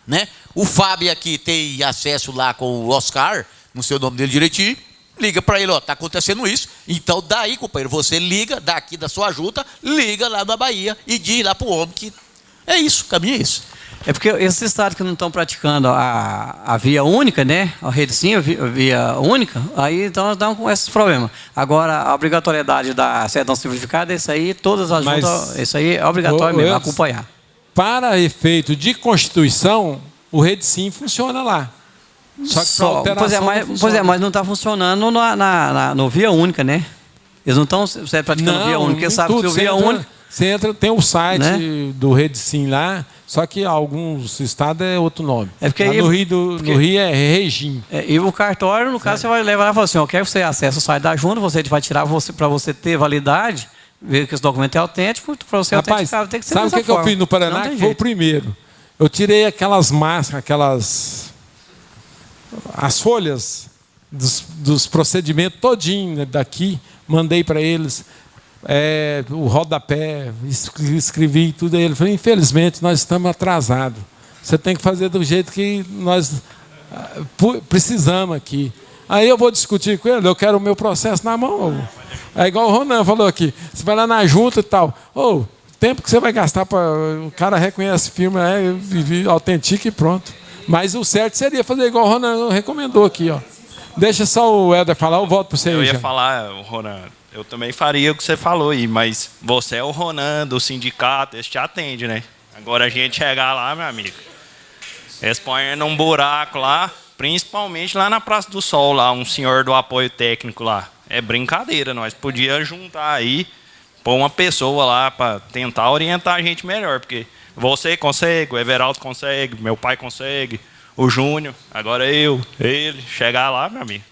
né? O Fábio aqui tem acesso lá com o Oscar, no seu nome dele direitinho, liga para ele, está acontecendo isso, então daí, companheiro, você liga daqui da sua junta, liga lá na Bahia e diz lá para o homem que é isso, o caminho é isso. É porque esses estados que não estão praticando a via única, né? A rede sim, a via única, aí então nós damos com esses problemas. Agora, a obrigatoriedade da certidão simplificada, isso aí, todas as juntas, isso aí é obrigatório mesmo, acompanhar. Para efeito de Constituição, o Rede Sim funciona lá. Só que para alteração mas não está funcionando no via única, né? Eles não estão praticando via única, eles sabem que o via única... Você entra, tem o site, né, do Rede Sim lá, só que alguns estados é outro nome. É porque no Rio é Regim. E o cartório, no caso, você vai levar lá e falar assim, eu quero que você acesse o site da junta, você vai tirar para você ter validade, ver que esse documento é autêntico, para você Rapaz, autenticar, tem que ser sabe o que eu fiz no Paraná? Que foi o primeiro. Eu tirei aquelas máscaras, as folhas dos procedimentos todinho daqui, mandei para eles, o rodapé, escrevi tudo. Aí ele falou, infelizmente, nós estamos atrasados. Você tem que fazer do jeito que nós precisamos aqui. Aí eu vou discutir com ele, eu quero o meu processo na mão. É igual o Ronan falou aqui, você vai lá na junta e tal. O tempo que você vai gastar para... O cara reconhece firma, autentica e pronto. Mas o certo seria fazer igual o Ronan recomendou aqui, ó. Deixa só o Éder falar, eu volto para você. Eu ia falar, Ronan, eu também faria o que você falou aí, mas você é o Ronan do sindicato, esse te atende, né? Agora a gente chegar lá, meu amigo, eles põem num buraco lá, principalmente lá na Praça do Sol, lá, um senhor do apoio técnico lá. É brincadeira, nós podíamos juntar aí, pôr uma pessoa lá para tentar orientar a gente melhor, porque você consegue, o Everaldo consegue, meu pai consegue, o Júnior, agora ele, chegar lá, meu amigo.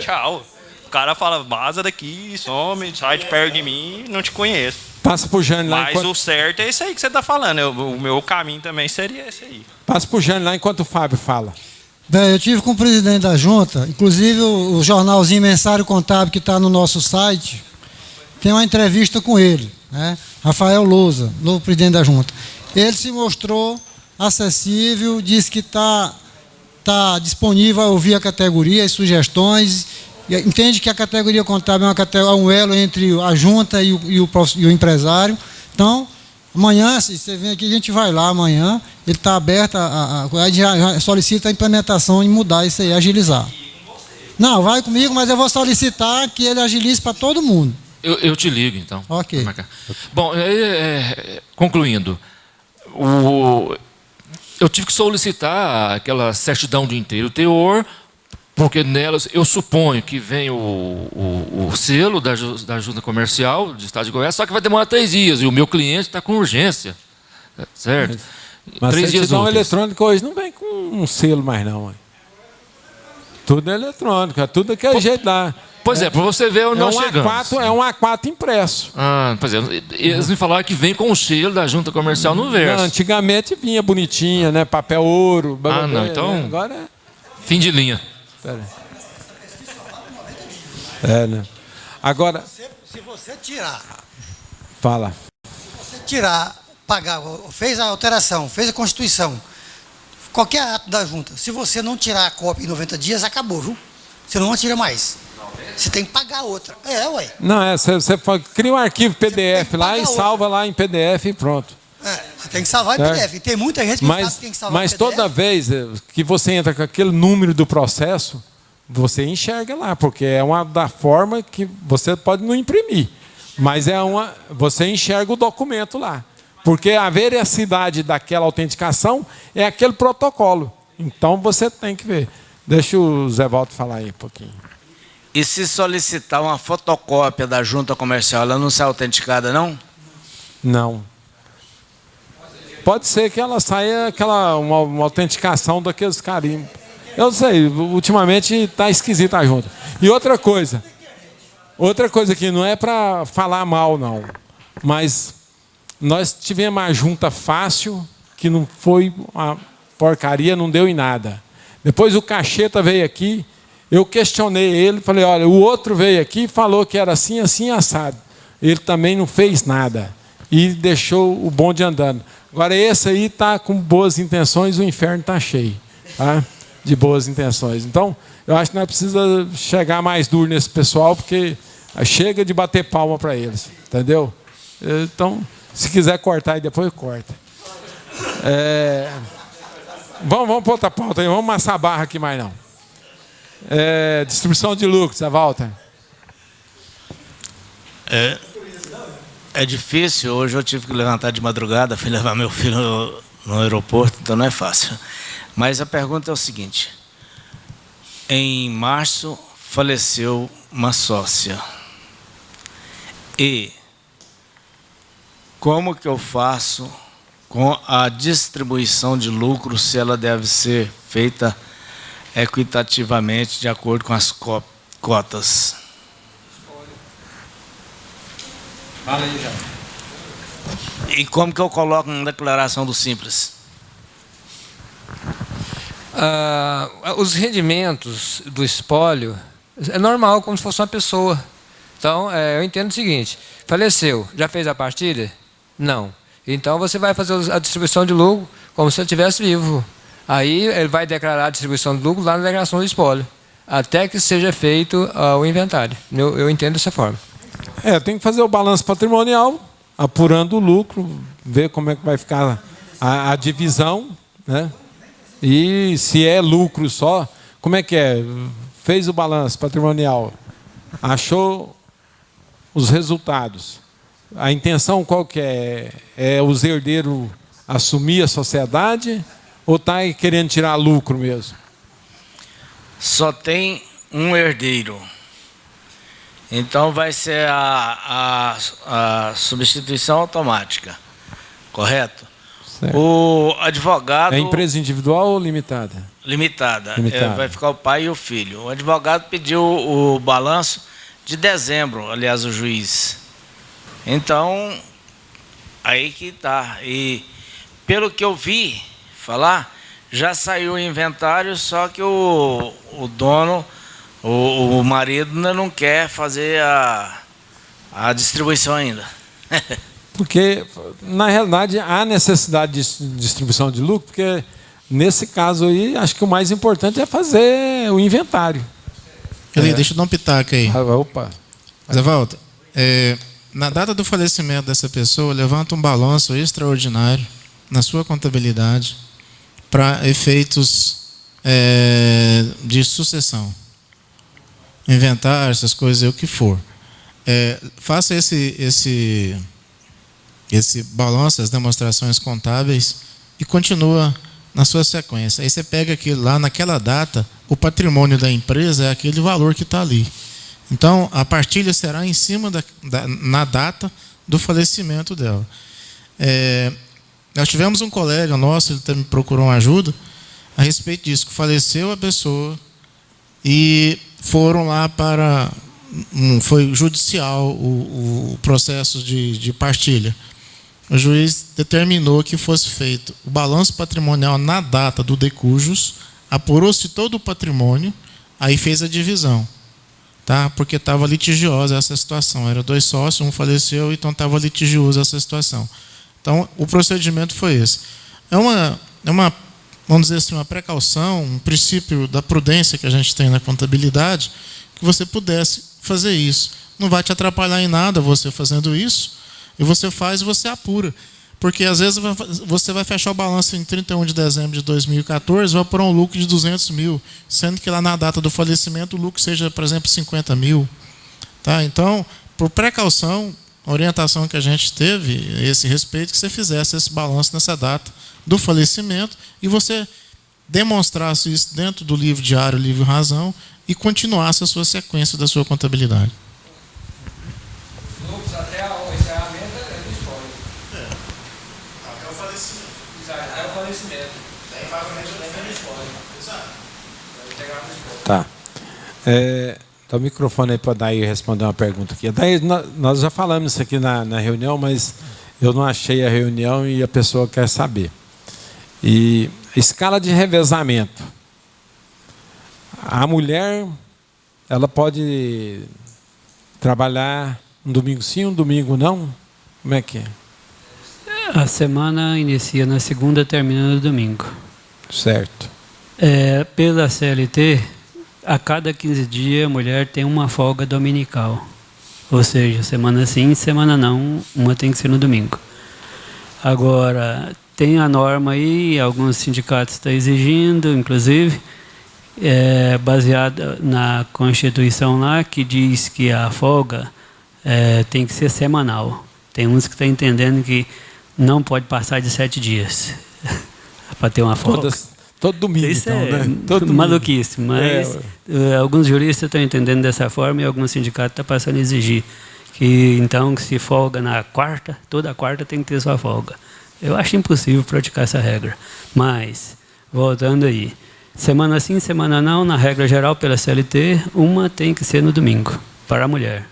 Tchau. O cara fala, vaza daqui, some, sai de perto de mim, não te conheço. Passa pro Jânio lá. Mas o certo é isso aí que você está falando. O meu caminho também seria esse aí. Passa pro Jânio lá enquanto o Fábio fala. Bem, eu tive com o presidente da junta, inclusive o jornalzinho Mensário Contábil que está no nosso site, tem uma entrevista com ele, né? Rafael Lousa, novo presidente da junta. Ele se mostrou acessível, disse que está disponível a ouvir a categoria, as sugestões, entende que a categoria contábil é um elo entre a junta e o empresário. Então, amanhã, se você vem aqui, a gente vai lá amanhã, ele está aberto, já solicita a implementação e mudar isso aí, agilizar. Não, vai comigo, mas eu vou solicitar que ele agilize para todo mundo. Eu te ligo, então. Ok. Bom, concluindo, eu tive que solicitar aquela certidão de inteiro teor, porque nelas eu suponho que vem o selo da Junta Comercial do Estado de Goiás, só que vai demorar 3 dias, e o meu cliente está com urgência. Certo? Mas 3 dias certidão úteis. eletrônica hoje não vem com um selo mais, não. Mãe. Tudo é eletrônico, tudo daquele jeito lá. Pois para você ver, nós chegamos. É um A4 impresso. Pois é, eles me falaram que vem com o selo da Junta Comercial no verso. Não, antigamente vinha bonitinha, né? Papel ouro. Não, então... Né? Agora é... Fim de linha. Né? Agora... Se você tirar... Fala. Se você tirar, pagar, fez a alteração, fez a Constituição, qualquer ato da junta, se você não tirar a cópia em 90 dias, acabou, viu? Você não tira mais. Você tem que pagar outra. Ué. Não, você cria um arquivo PDF lá e salva lá em PDF e pronto. Você tem que salvar em PDF. E tem muita gente que não sabe que tem que salvar em PDF. Mas toda vez que você entra com aquele número do processo, você enxerga lá, porque é uma da forma que você pode não imprimir. Mas você enxerga o documento lá. Porque a veracidade daquela autenticação é aquele protocolo. Então você tem que ver. Deixa o Zé Walter falar aí um pouquinho. E se solicitar uma fotocópia da junta comercial, ela não sai autenticada, não? Não. Pode ser que ela saia uma autenticação daqueles carimbos. Eu não sei, ultimamente está esquisita a junta. E outra coisa que não é para falar mal, não. Mas nós tivemos uma junta fácil, que não foi uma porcaria, não deu em nada. Depois o Cacheta veio aqui, eu questionei ele, falei, olha, o outro veio aqui e falou que era assim, assim, assado. Ele também não fez nada e deixou o bonde andando. Agora esse aí está com boas intenções, o inferno está cheio, tá? De boas intenções. Então, eu acho que nós precisamos chegar mais duro nesse pessoal, porque chega de bater palma para eles, entendeu? Então, se quiser cortar aí depois, corta. Vamos para outra pauta aí, vamos amassar a barra aqui mais não. Distribuição de lucros, Walter. É difícil, hoje eu tive que levantar de madrugada, fui levar meu filho no aeroporto, então não é fácil. Mas a pergunta é o seguinte: em março faleceu uma sócia. E como que eu faço com a distribuição de lucros, se ela deve ser feita equitativamente de acordo com as cotas? Fala aí, já. E como que eu coloco na declaração do Simples? Os rendimentos do espólio é normal, como se fosse uma pessoa. Então, eu entendo o seguinte: faleceu, já fez a partilha? Não. Então, você vai fazer a distribuição de lucro como se ele estivesse vivo. Aí, ele vai declarar a distribuição de lucro lá na declaração do espólio, até que seja feito o inventário. Eu entendo dessa forma. Tem que fazer o balanço patrimonial, apurando o lucro, ver como é que vai ficar a divisão, né? E se é lucro só, como é que é? Fez o balanço patrimonial, achou os resultados. A intenção qual que é? É os herdeiros assumir a sociedade ou está querendo tirar lucro mesmo? Só tem um herdeiro. Então vai ser a substituição automática, correto? Certo. O advogado... É empresa individual ou limitada? Limitada. Limitada. Vai ficar o pai e o filho. O advogado pediu o balanço de dezembro, aliás, o juiz. Então, aí que está. E pelo que eu vi falar, já saiu o inventário, só que o dono, o marido ainda não quer fazer a distribuição ainda. Porque, na realidade, há necessidade de distribuição de lucro, porque, nesse caso aí, acho que o mais importante é fazer o inventário. Deixa eu dar um pitaco aí. Opa. Zé Walter, na data do falecimento dessa pessoa, levanta um balanço extraordinário na sua contabilidade para efeitos de sucessão. Inventário, essas coisas, o que for. Faça esse balanço, as demonstrações contábeis e continua na sua sequência. Aí você pega aquilo lá, naquela data, o patrimônio da empresa é aquele valor que está ali. Então, a partilha será em cima na data do falecimento dela. Nós tivemos um colega nosso, ele me procurou uma ajuda a respeito disso, que faleceu a pessoa e foram lá para... foi judicial o processo de partilha. O juiz determinou que fosse feito o balanço patrimonial na data do decujus, apurou-se todo o patrimônio, aí fez a divisão, tá? Porque estava litigiosa essa situação. Eram 2 sócios, um faleceu, então estava litigiosa essa situação. Então, o procedimento foi esse. É uma, vamos dizer assim, uma precaução, um princípio da prudência que a gente tem na contabilidade, que você pudesse fazer isso. Não vai te atrapalhar em nada você fazendo isso, e você faz e você apura. Porque, às vezes, você vai fechar o balanço em 31 de dezembro de 2014, vai apurar um lucro de 200 mil, sendo que lá na data do falecimento o lucro seja, por exemplo, 50 mil. Tá? Então, por precaução, a orientação que a gente teve a esse respeito, que você fizesse esse balanço nessa data do falecimento e você demonstrasse isso dentro do livro diário, livro razão, e continuasse a sua sequência da sua contabilidade. Até o encerramento do espólio. Até o falecimento. Até o falecimento. Daí vai para o espólio. Exato. Tá. Dá o microfone aí para a Daí responder uma pergunta aqui. Daí, nós já falamos isso aqui na reunião, mas eu não achei a reunião e a pessoa quer saber. E escala de revezamento. A mulher, ela pode trabalhar um domingo sim, um domingo não? Como é que é? A semana inicia na segunda, termina no domingo. Certo. Pela CLT, a cada 15 dias a mulher tem uma folga dominical. Ou seja, semana sim, semana não, uma tem que ser no domingo. Agora, tem a norma aí, alguns sindicatos estão exigindo, inclusive, baseada na Constituição lá, que diz que a folga tem que ser semanal. Tem uns que estão entendendo que não pode passar de 7 dias para ter uma folga. Todo domingo, isso então, né? Todo maluquice, mas alguns juristas estão entendendo dessa forma e alguns sindicatos estão passando a exigir que, então, se folga na quarta, toda quarta tem que ter sua folga. Eu acho impossível praticar essa regra. Mas, voltando aí, semana sim, semana não, na regra geral pela CLT, uma tem que ser no domingo, para a mulher.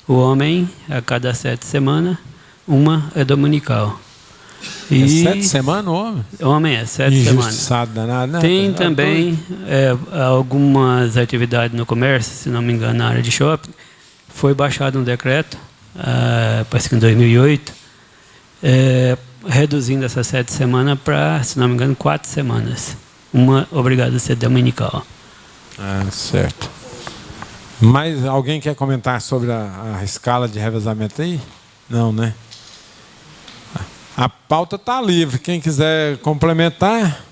O homem, a cada 7 semanas, uma é dominical. E 7 semanas, homem? Homem é 7 Injustiçado semanas. danado, né? Tem também algumas atividades no comércio, se não me engano, na área de shopping. Foi baixado um decreto, parece que em 2008, reduzindo essas 7 semanas para, se não me engano, 4 semanas. Uma obrigada a ser dominical. Certo. Mas alguém quer comentar sobre a escala de revezamento aí? Não, né? A pauta está livre. Quem quiser complementar,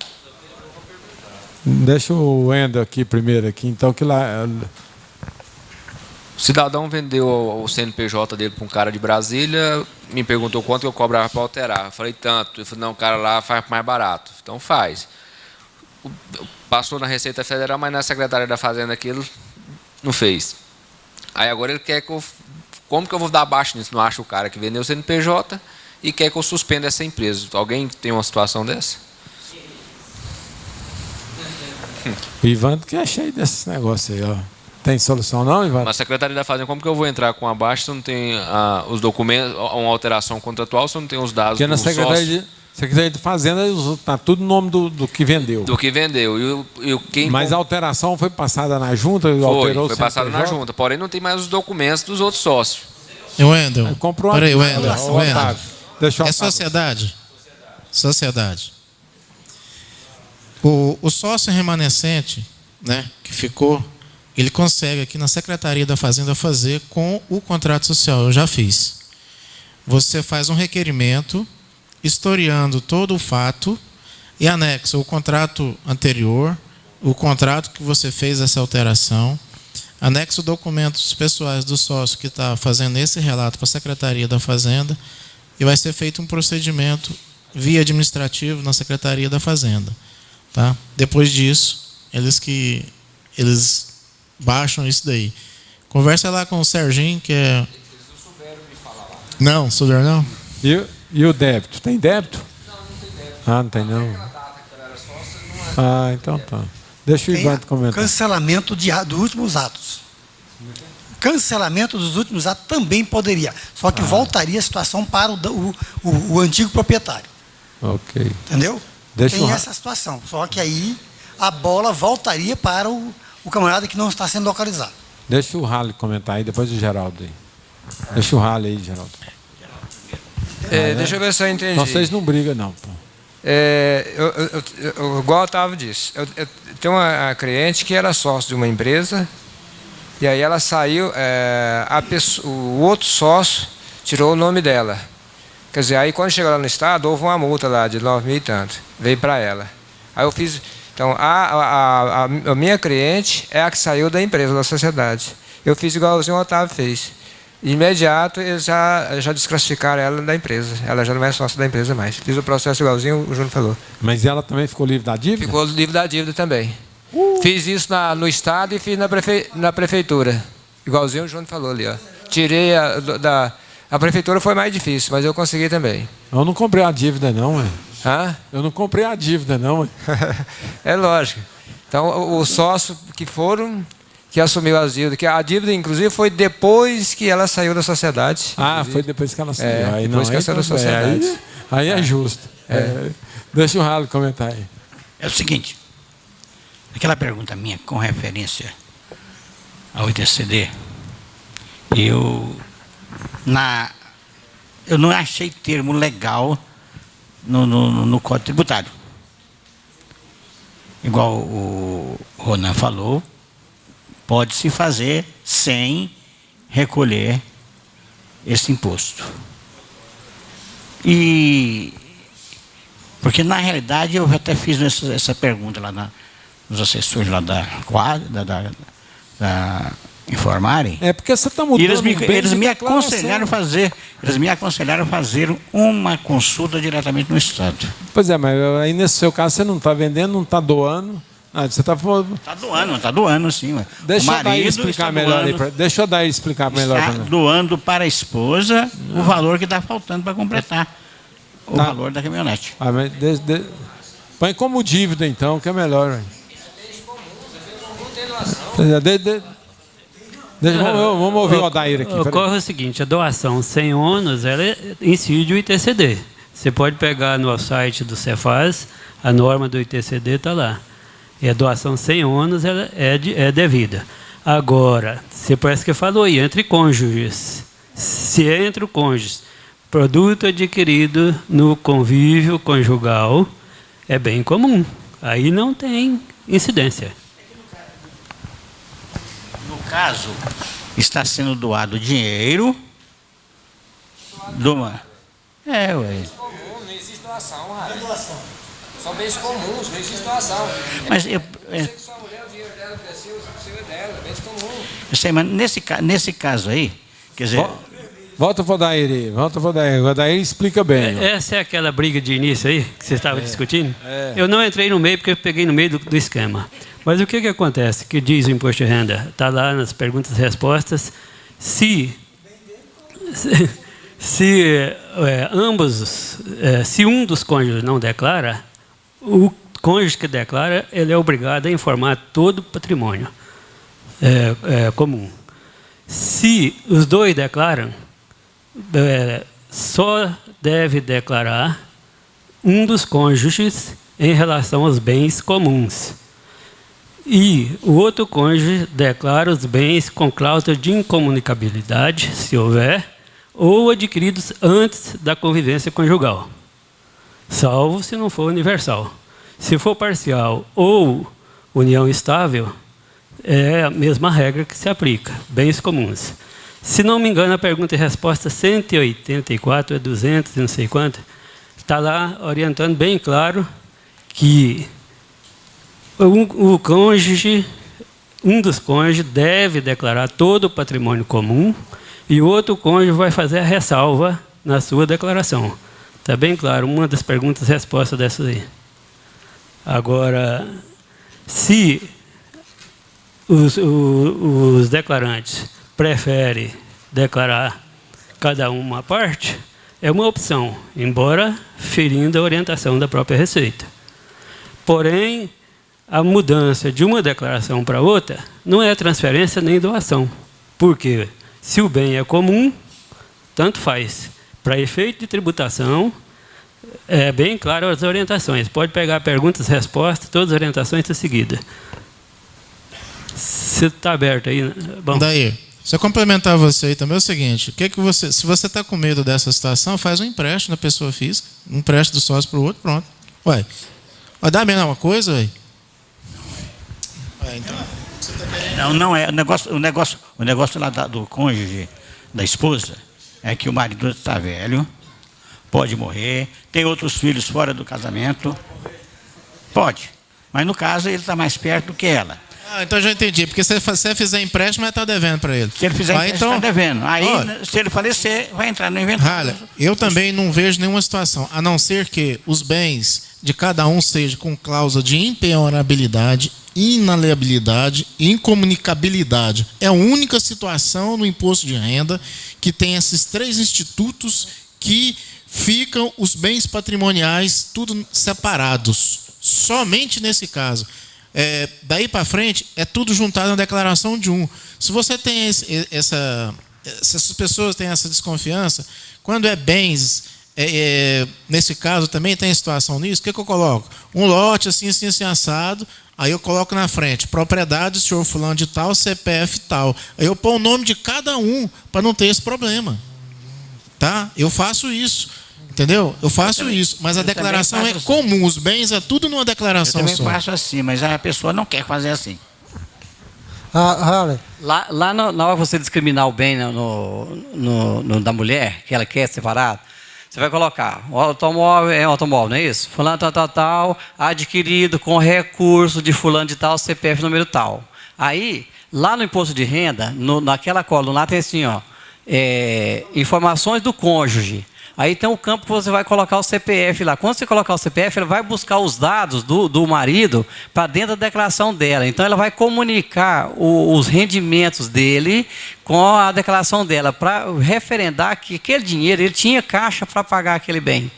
deixa o Wendel aqui primeiro aqui. Então que lá. O cidadão vendeu o CNPJ dele para um cara de Brasília, me perguntou quanto eu cobrava para alterar. Eu falei tanto. Ele falou, não, o cara lá faz mais barato. Então faz. Passou na Receita Federal, mas na Secretaria da Fazenda aquilo não fez. Aí agora ele quer que eu... Como que eu vou dar baixo nisso? Não acho o cara que vendeu o CNPJ e quer que eu suspenda essa empresa. Alguém tem uma situação dessa? O Ivan que é cheio desses negócios aí, ó. Tem solução não, Ivan? Na Secretaria da Fazenda, como que eu vou entrar com a baixa se eu não tenho os documentos, uma alteração contratual, se eu não tenho os dados Porque do na sócio? Secretaria de Fazenda está tudo no nome do que vendeu. Do que vendeu. Mas a alteração foi passada na junta? Alterou Foi passada na junta, porém não tem mais os documentos dos outros sócios. Wendel, peraí, Wendel. É sociedade. Sociedade. O sócio remanescente, né, que ficou, ele consegue aqui na Secretaria da Fazenda fazer com o contrato social. Eu já fiz. Você faz um requerimento historiando todo o fato e anexa o contrato anterior, o contrato que você fez essa alteração, anexa documentos pessoais do sócio que está fazendo esse relato para a Secretaria da Fazenda e vai ser feito um procedimento via administrativo na Secretaria da Fazenda. Tá? Depois disso, eles baixam isso daí. Conversa lá com o Serginho, que é... Eles não souberam me falar lá. Não, souberam não? E o débito? Tem débito? Não tem débito. Não tem não. Então tá. Deixa o Ivan comentar. Cancelamento dos últimos atos. Cancelamento dos últimos atos também poderia. Só que voltaria a situação para o antigo proprietário. Ok. Entendeu? Deixa Tem essa situação. Só que aí a bola voltaria para o camarada que não está sendo localizado. Deixa o Rally comentar aí, depois o Geraldo aí. Deixa o Rally aí, Geraldo. Deixa eu ver se eu entendi. Vocês não brigam, não. Pô. Igual o Otávio disse, eu tenho uma cliente que era sócio de uma empresa, e aí ela saiu, o outro sócio tirou o nome dela. Quer dizer, aí quando chegou lá no estado, houve uma multa lá de 9 mil e tanto, veio para ela. Aí eu fiz... Então, a minha cliente é a que saiu da empresa, da sociedade. Eu fiz igualzinho o Otávio fez. De imediato, eles já desclassificaram ela da empresa. Ela já não é sócia da empresa mais. Fiz o processo igualzinho o Júnior falou. Mas ela também ficou livre da dívida? Ficou livre da dívida também. Fiz isso no Estado e fiz na Prefeitura. Igualzinho o Júnior falou ali. Ó. Tirei a Prefeitura foi mais difícil, mas eu consegui também. Eu não comprei a dívida não, ué. Hã? Eu não comprei a dívida não, ué. É lógico. Então, o sócio que assumiu as dívidas, que a dívida, inclusive, foi depois que ela saiu da sociedade. Foi depois que ela saiu. Aí depois que ela saiu da sociedade. Aí é justo. Deixa o Ralo comentar aí. É o seguinte, aquela pergunta minha com referência ao ITCD, eu não achei termo legal no Código Tributário. Igual o Ronan falou, pode-se fazer sem recolher esse imposto. Porque, na realidade, eu até fiz essa pergunta lá nos assessores lá da informarem. É porque você está mudando. Eles me aconselharam a fazer uma consulta diretamente no Estado. Pois é, mas aí nesse seu caso você não está vendendo, não está doando. Você está doando, sim. Deixa eu dar explicar melhor aí. Deixa eu dar explicar melhor. Está doando para a esposa o valor que está faltando para completar o valor da caminhonete. Mas põe como dívida então, que é melhor. Vamos ouvir o Odair aqui. Ocorre o seguinte, a doação sem ônus, ela incide o ITCD. Você pode pegar no site do Cefaz, a norma do ITCD está lá. E a doação sem ônus ela é devida. Agora, você parece que falou aí, entre cônjuges. Se é entre cônjuges, produto adquirido no convívio conjugal é bem comum. Aí não tem incidência. No caso, está sendo doado dinheiro de uma... ué. Não existe doação, Rara. São bens comuns, não existe doação. Mas você que sua mulher, o dinheiro dela é seu, o seu é dela, bens comuns. Eu sei, mas nesse caso aí, quer dizer... Volta para o Odair. O Odair explica bem. Essa é aquela briga de início aí que você estava discutindo? Eu não entrei no meio porque eu peguei no meio do esquema. Mas o que acontece? Que diz o imposto de renda? Está lá nas perguntas e respostas. Se um dos cônjuges não declara, o cônjuge que declara, ele é obrigado a informar todo o patrimônio comum. Se os dois declaram, só deve declarar um dos cônjuges em relação aos bens comuns. E o outro cônjuge declara os bens com cláusula de incomunicabilidade, se houver, ou adquiridos antes da convivência conjugal, salvo se não for universal. Se for parcial ou união estável, é a mesma regra que se aplica, bens comuns. Se não me engano, a pergunta e resposta 184, 200 e não sei quanto, está lá orientando bem claro que um dos cônjuges deve declarar todo o patrimônio comum e o outro cônjuge vai fazer a ressalva na sua declaração. Está bem claro, uma das perguntas e respostas dessas aí. Agora, se os declarantes preferem declarar cada uma parte, é uma opção, embora ferindo a orientação da própria Receita. Porém, a mudança de uma declaração para outra não é transferência nem doação. Porque se o bem é comum, tanto faz. Para efeito de tributação, é bem claro as orientações. Pode pegar perguntas, respostas, todas as orientações em seguida. Você está aberto aí? Bom. Daí, se eu complementar você aí também é o seguinte, se você está com medo dessa situação, faz um empréstimo da pessoa física, um empréstimo do sócio para o outro, pronto. Ué, vai dar a mesma coisa, ué? Então. Não é. O negócio lá do cônjuge, da esposa, é que o marido está velho, pode morrer, tem outros filhos fora do casamento. Pode. Mas no caso ele está mais perto do que ela. Então já entendi, porque se você fizer empréstimo, vai estar devendo para ele. Se ele fizer empréstimo, está devendo. Aí, se ele falecer, vai entrar no inventário. Eu também não vejo nenhuma situação, a não ser que os bens de cada um sejam com cláusula de impenhorabilidade, inaliabilidade e incomunicabilidade. É a única situação no imposto de renda que tem esses três institutos que ficam os bens patrimoniais tudo separados. Somente nesse caso. Daí para frente, é tudo juntado na declaração de um. Se você tem se essas pessoas têm essa desconfiança, quando é bens, nesse caso também tem situação nisso, o que eu coloco? Um lote assim, assim, assim, assado, aí eu coloco na frente, propriedade, senhor fulano de tal, CPF tal. Aí eu ponho o nome de cada um, para não ter esse problema. Tá? Eu faço isso. Entendeu? Eu faço isso, mas a declaração é comum, os bens é tudo numa declaração só. Eu também faço assim, mas a pessoa não quer fazer assim. Lá na hora que você discriminar o bem da mulher, que ela quer separado, você vai colocar, o automóvel é um automóvel, não é isso? Fulano tal, adquirido com recurso de fulano de tal, CPF número tal. Aí, lá no imposto de renda, naquela coluna, lá tem assim, informações do cônjuge. Aí tem um campo que você vai colocar o CPF lá. Quando você colocar o CPF, ela vai buscar os dados do marido para dentro da declaração dela. Então, ela vai comunicar os rendimentos dele com a declaração dela, para referendar que aquele dinheiro, ele tinha caixa para pagar aquele bem.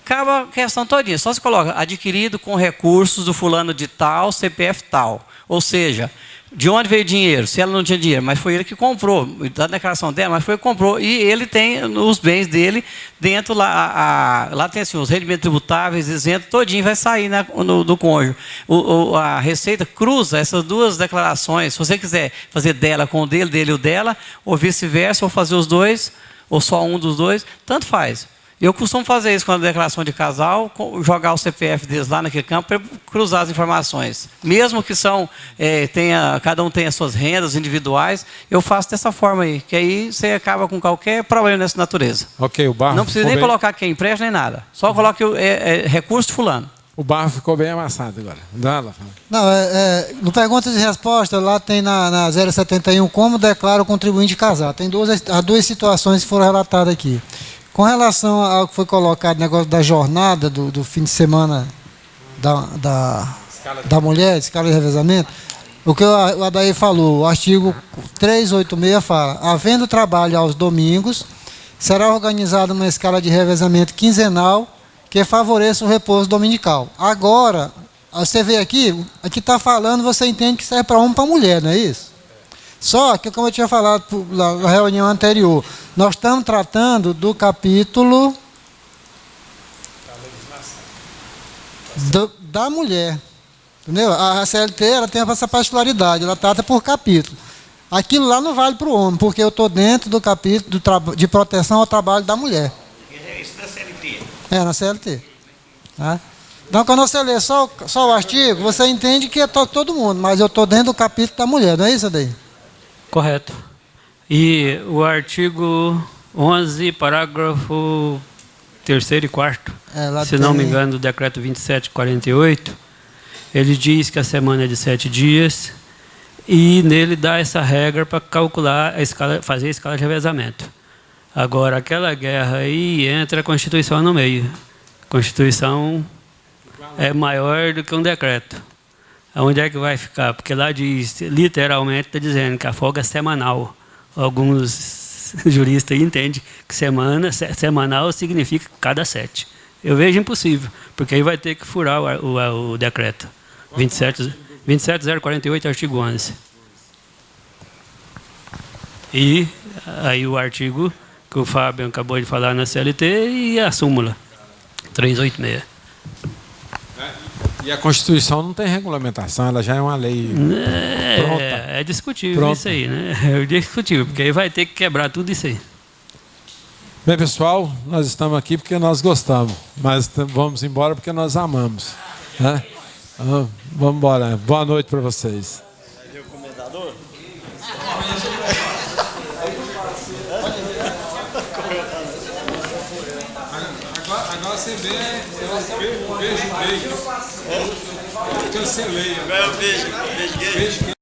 acaba a questão todinha. Só se coloca adquirido com recursos do fulano de tal, CPF tal. Ou seja, de onde veio o dinheiro? Se ela não tinha dinheiro, mas foi ele que comprou. Da declaração dela, mas foi ele que comprou. E ele tem os bens dele dentro lá. Lá tem assim, os rendimentos tributáveis, isento, todinho vai sair do cônjuge. A Receita cruza essas duas declarações. Se você quiser fazer dela com o dele e o dela, ou vice-versa, ou fazer os dois, ou só um dos dois, tanto faz. Eu costumo fazer isso com a declaração de casal, jogar o CPF deles lá naquele campo para cruzar as informações. Mesmo que cada um tenha suas rendas individuais, eu faço dessa forma aí, que aí você acaba com qualquer problema dessa natureza. Ok, o barro. Não precisa nem colocar quem empresta nem nada. Só coloque recurso de fulano. O barro ficou bem amassado agora. Não, no perguntas e respostas, lá tem na 071 como declara o contribuinte casado. Tem as duas situações que foram relatadas aqui. Com relação ao que foi colocado, negócio da jornada, do fim de semana da mulher, escala de revezamento, o que o Adair falou, o artigo 386 fala, havendo trabalho aos domingos, será organizada uma escala de revezamento quinzenal que favoreça o repouso dominical. Agora, você vê aqui está falando, você entende que serve para homem e para mulher, não é isso? Só que, como eu tinha falado na reunião anterior, nós estamos tratando do capítulo da mulher. Entendeu? A CLT ela tem essa particularidade, ela trata por capítulo. Aquilo lá não vale para o homem, porque eu estou dentro do capítulo de proteção ao trabalho da mulher. Isso da CLT? Na CLT. Tá? Então, quando você lê só o artigo, você entende que é todo mundo, mas eu estou dentro do capítulo da mulher, não é isso, Adair? Correto. E o artigo 11, parágrafo 3º e 4º, se não me engano, do decreto 2748, ele diz que a semana é de 7 dias e nele dá essa regra para calcular fazer a escala de revezamento. Agora, aquela guerra aí, entra a Constituição no meio. A Constituição é maior do que um decreto. Onde é que vai ficar? Porque lá diz, literalmente está dizendo que a folga é semanal. Alguns juristas entendem que semanal significa cada 7. Eu vejo impossível, porque aí vai ter que furar o decreto. 27048, artigo 11. E aí o artigo que o Fábio acabou de falar na CLT e a súmula 386. E a Constituição não tem regulamentação, ela já é uma lei pronta. É discutível isso aí, né? É discutível, porque aí vai ter que quebrar tudo isso aí. Bem, pessoal, nós estamos aqui porque nós gostamos, mas vamos embora porque nós amamos. Né? Vamos embora. Boa noite para vocês. O comendador? Agora você vê, beijo. Cancelei. Agora eu vejo.